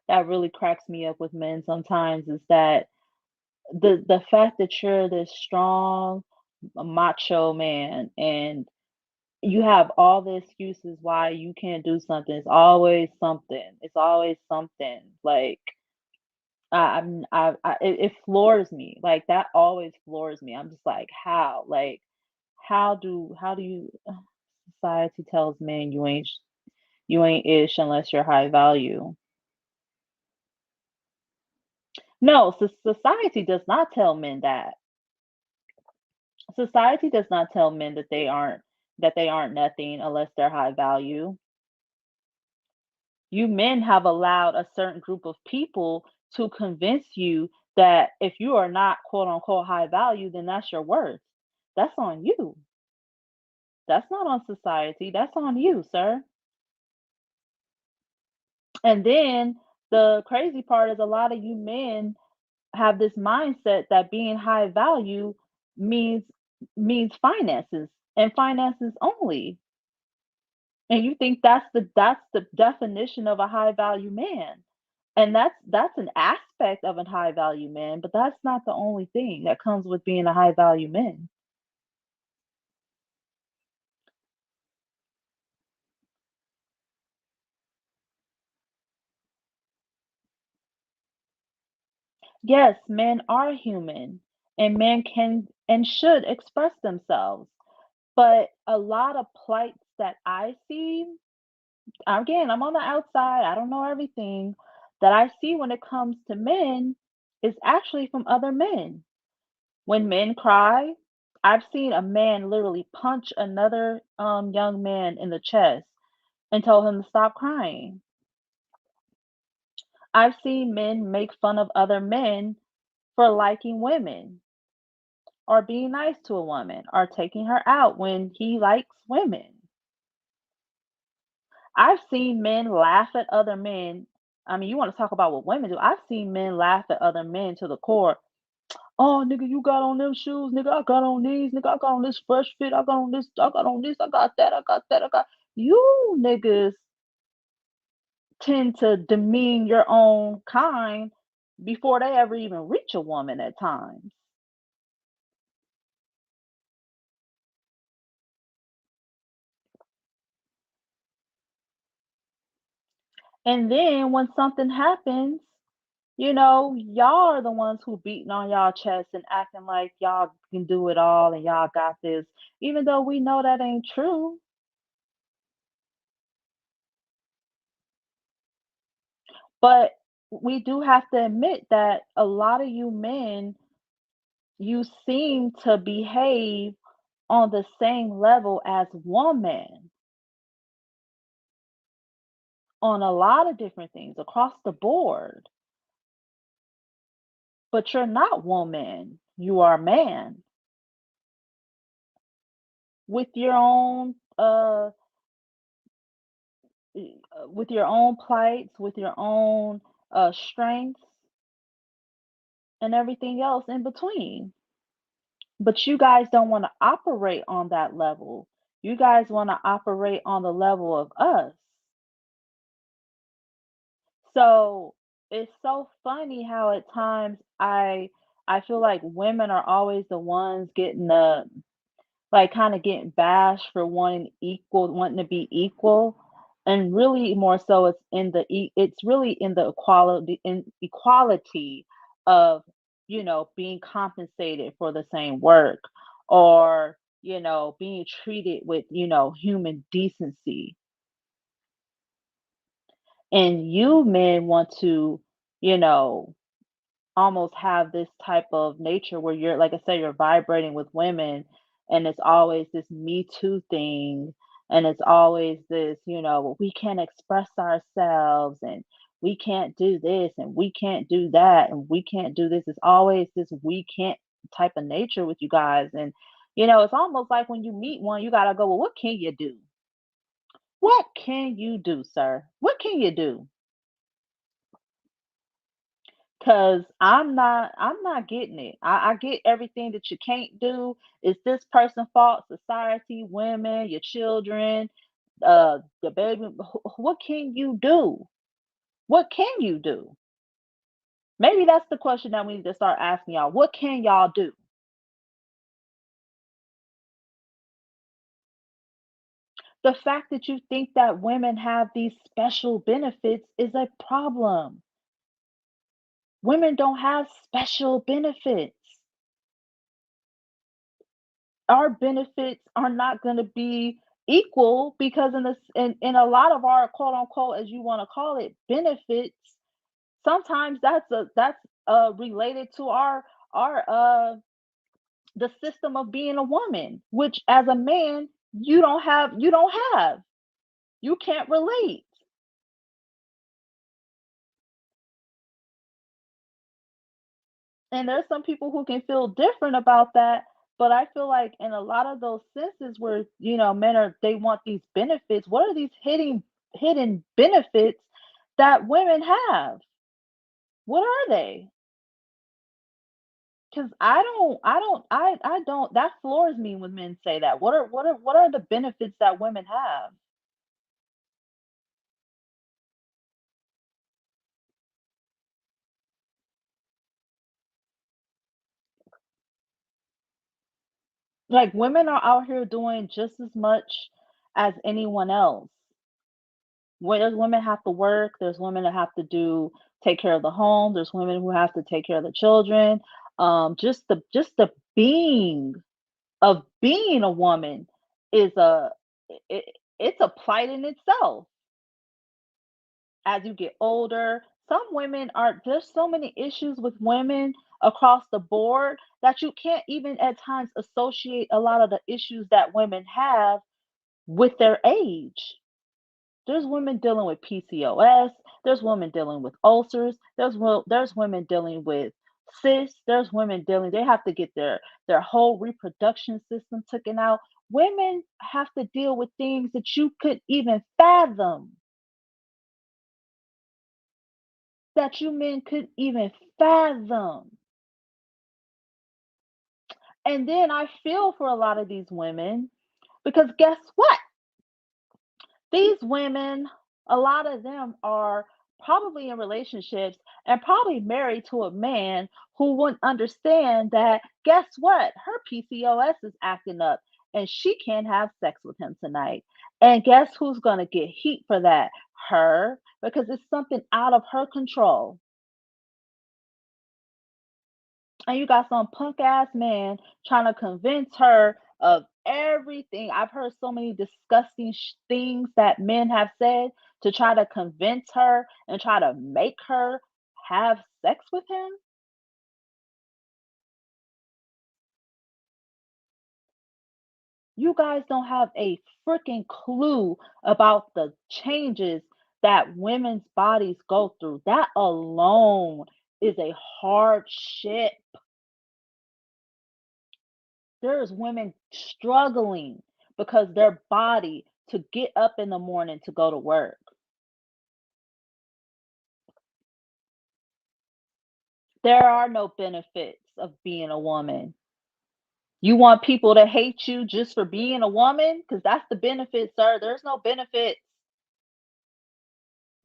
that really cracks me up with men sometimes is that the fact that you're this strong macho man and you have all the excuses why you can't do something. It's always something. It's always something. Like it floors me. Like that always floors me. I'm just like, how? Like how do you society tells men you ain't ish unless you're high value. No, society does not tell men that. Society does not tell men that they aren't nothing unless they're high value. You men have allowed a certain group of people to convince you that if you are not quote unquote high value, then that's your worth. That's on you. That's not on society. That's on you, sir. And then the crazy part is a lot of you men have this mindset that being high value means means finances and finances only. And you think that's the definition of a high value man. And that's an aspect of a high value man, but that's not the only thing that comes with being a high value man. Yes, men are human and men can and should express themselves. But a lot of plights that I see, again, I'm on the outside, I don't know everything, that I see when it comes to men is actually from other men. When men cry, I've seen a man literally punch another young man in the chest and told him to stop crying. I've seen men make fun of other men for liking women or being nice to a woman or taking her out when he likes women. I've seen men laugh at other men. I mean, you want to talk about what women do. I've seen men laugh at other men to the core. Oh, nigga, you got on them shoes, nigga. I got on these, nigga. I got on this fresh fit. I got on this. I got on this. I got that. I got that. I got. You niggas tend to demean your own kind before they ever even reach a woman at times. And then when something happens, y'all are the ones who beating on y'all chest and acting like y'all can do it all and y'all got this, even though we know that ain't true. But we do have to admit that a lot of you men, you seem to behave on the same level as woman on a lot of different things across the board. But you're not woman, you are man with your own with your own plights, with your own strengths and everything else in between. But you guys don't want to operate on that level. You guys want to operate on the level of us. So it's so funny how at times I feel like women are always the ones getting the like kinda getting bashed for wanting to be equal, and really more so it's really in the equality of, being compensated for the same work or, being treated with, human decency. And you men want to, you know, almost have this type of nature where you're, like I said, you're vibrating with women, and it's always this Me Too thing, and it's always this, "Well, we can't express ourselves, and we can't do this, and we can't do that, and we can't do this." It's always this "we can't" type of nature with you guys, and it's almost like when you meet one, you gotta go, "Well, what can you do? What can you do, sir? What can you do?" 'Cause I'm not getting it. I get everything that you can't do. It's this person fault, society, women, your children, the baby. What can you do? What can you do? Maybe that's the question that we need to start asking y'all. What can y'all do? The fact that you think that women have these special benefits is a problem. Women don't have special benefits. Our benefits are not going to be equal because in a lot of our quote unquote, as you want to call it, benefits, sometimes that's related to our the system of being a woman, which as a man you don't have, you can't relate. And there's some people who can feel different about that, but I feel like in a lot of those senses where, men they want these benefits, what are these hidden benefits that women have? What are they? Because I don't that floors me when men say that. What are the benefits that women have? Like women are out here doing just as much as anyone else. When there's women have to work, there's women that have to take care of the home, there's women who have to take care of the children. Just the being of being a woman is it's a plight in itself. As you get older, some women are there's so many issues with women across the board that you can't even at times associate a lot of the issues that women have with their age. There's women dealing with PCOS, there's women dealing with ulcers, there's women dealing with cysts, there's women dealing they have to get their whole reproduction system taken out. Women have to deal with things that you could even fathom, that you men could even fathom. And then I feel for a lot of these women because guess what? These women, a lot of them are probably in relationships and probably married to a man who wouldn't understand that, guess what? Her PCOS is acting up and she can't have sex with him tonight. And guess who's going to get heat for that? Her, because it's something out of her control. And you got some punk ass man trying to convince her of everything. I've heard so many disgusting things that men have said to try to convince her and try to make her have sex with him. You guys don't have a freaking clue about the changes that women's bodies go through. That alone is a hardship. There's women struggling because their body to get up in the morning to go to work. There are no benefits of being a woman. You want people to hate you just for being a woman? Because that's the benefit, sir. There's no benefits.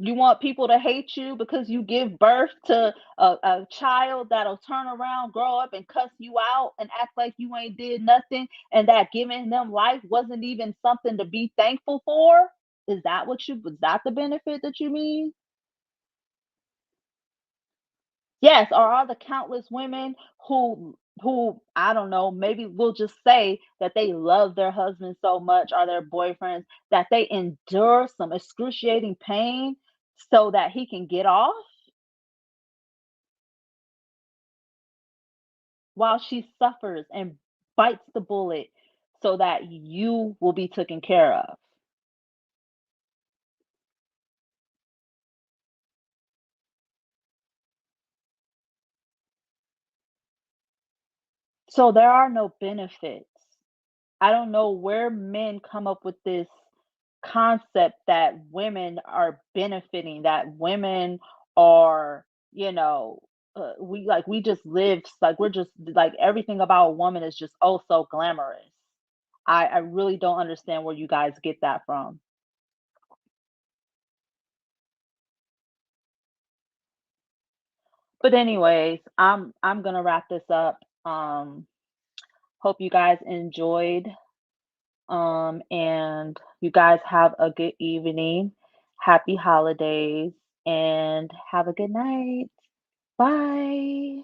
You want people to hate you because you give birth to a child that'll turn around, grow up, and cuss you out and act like you ain't did nothing, and that giving them life wasn't even something to be thankful for? Was that the benefit that you mean? Yes, or are the countless women who who, I don't know, maybe we'll just say that they love their husband so much or their boyfriends that they endure some excruciating pain so that he can get off while she suffers and bites the bullet so that you will be taken care of. So there are no benefits. I don't know where men come up with this concept that women are benefiting, that women are, you know, we just live like we're just like everything about a woman is just oh so glamorous. I really don't understand where you guys get that from. But anyways, I'm gonna wrap this up. Hope you guys enjoyed. And you guys have a good evening. Happy holidays and have a good night. Bye.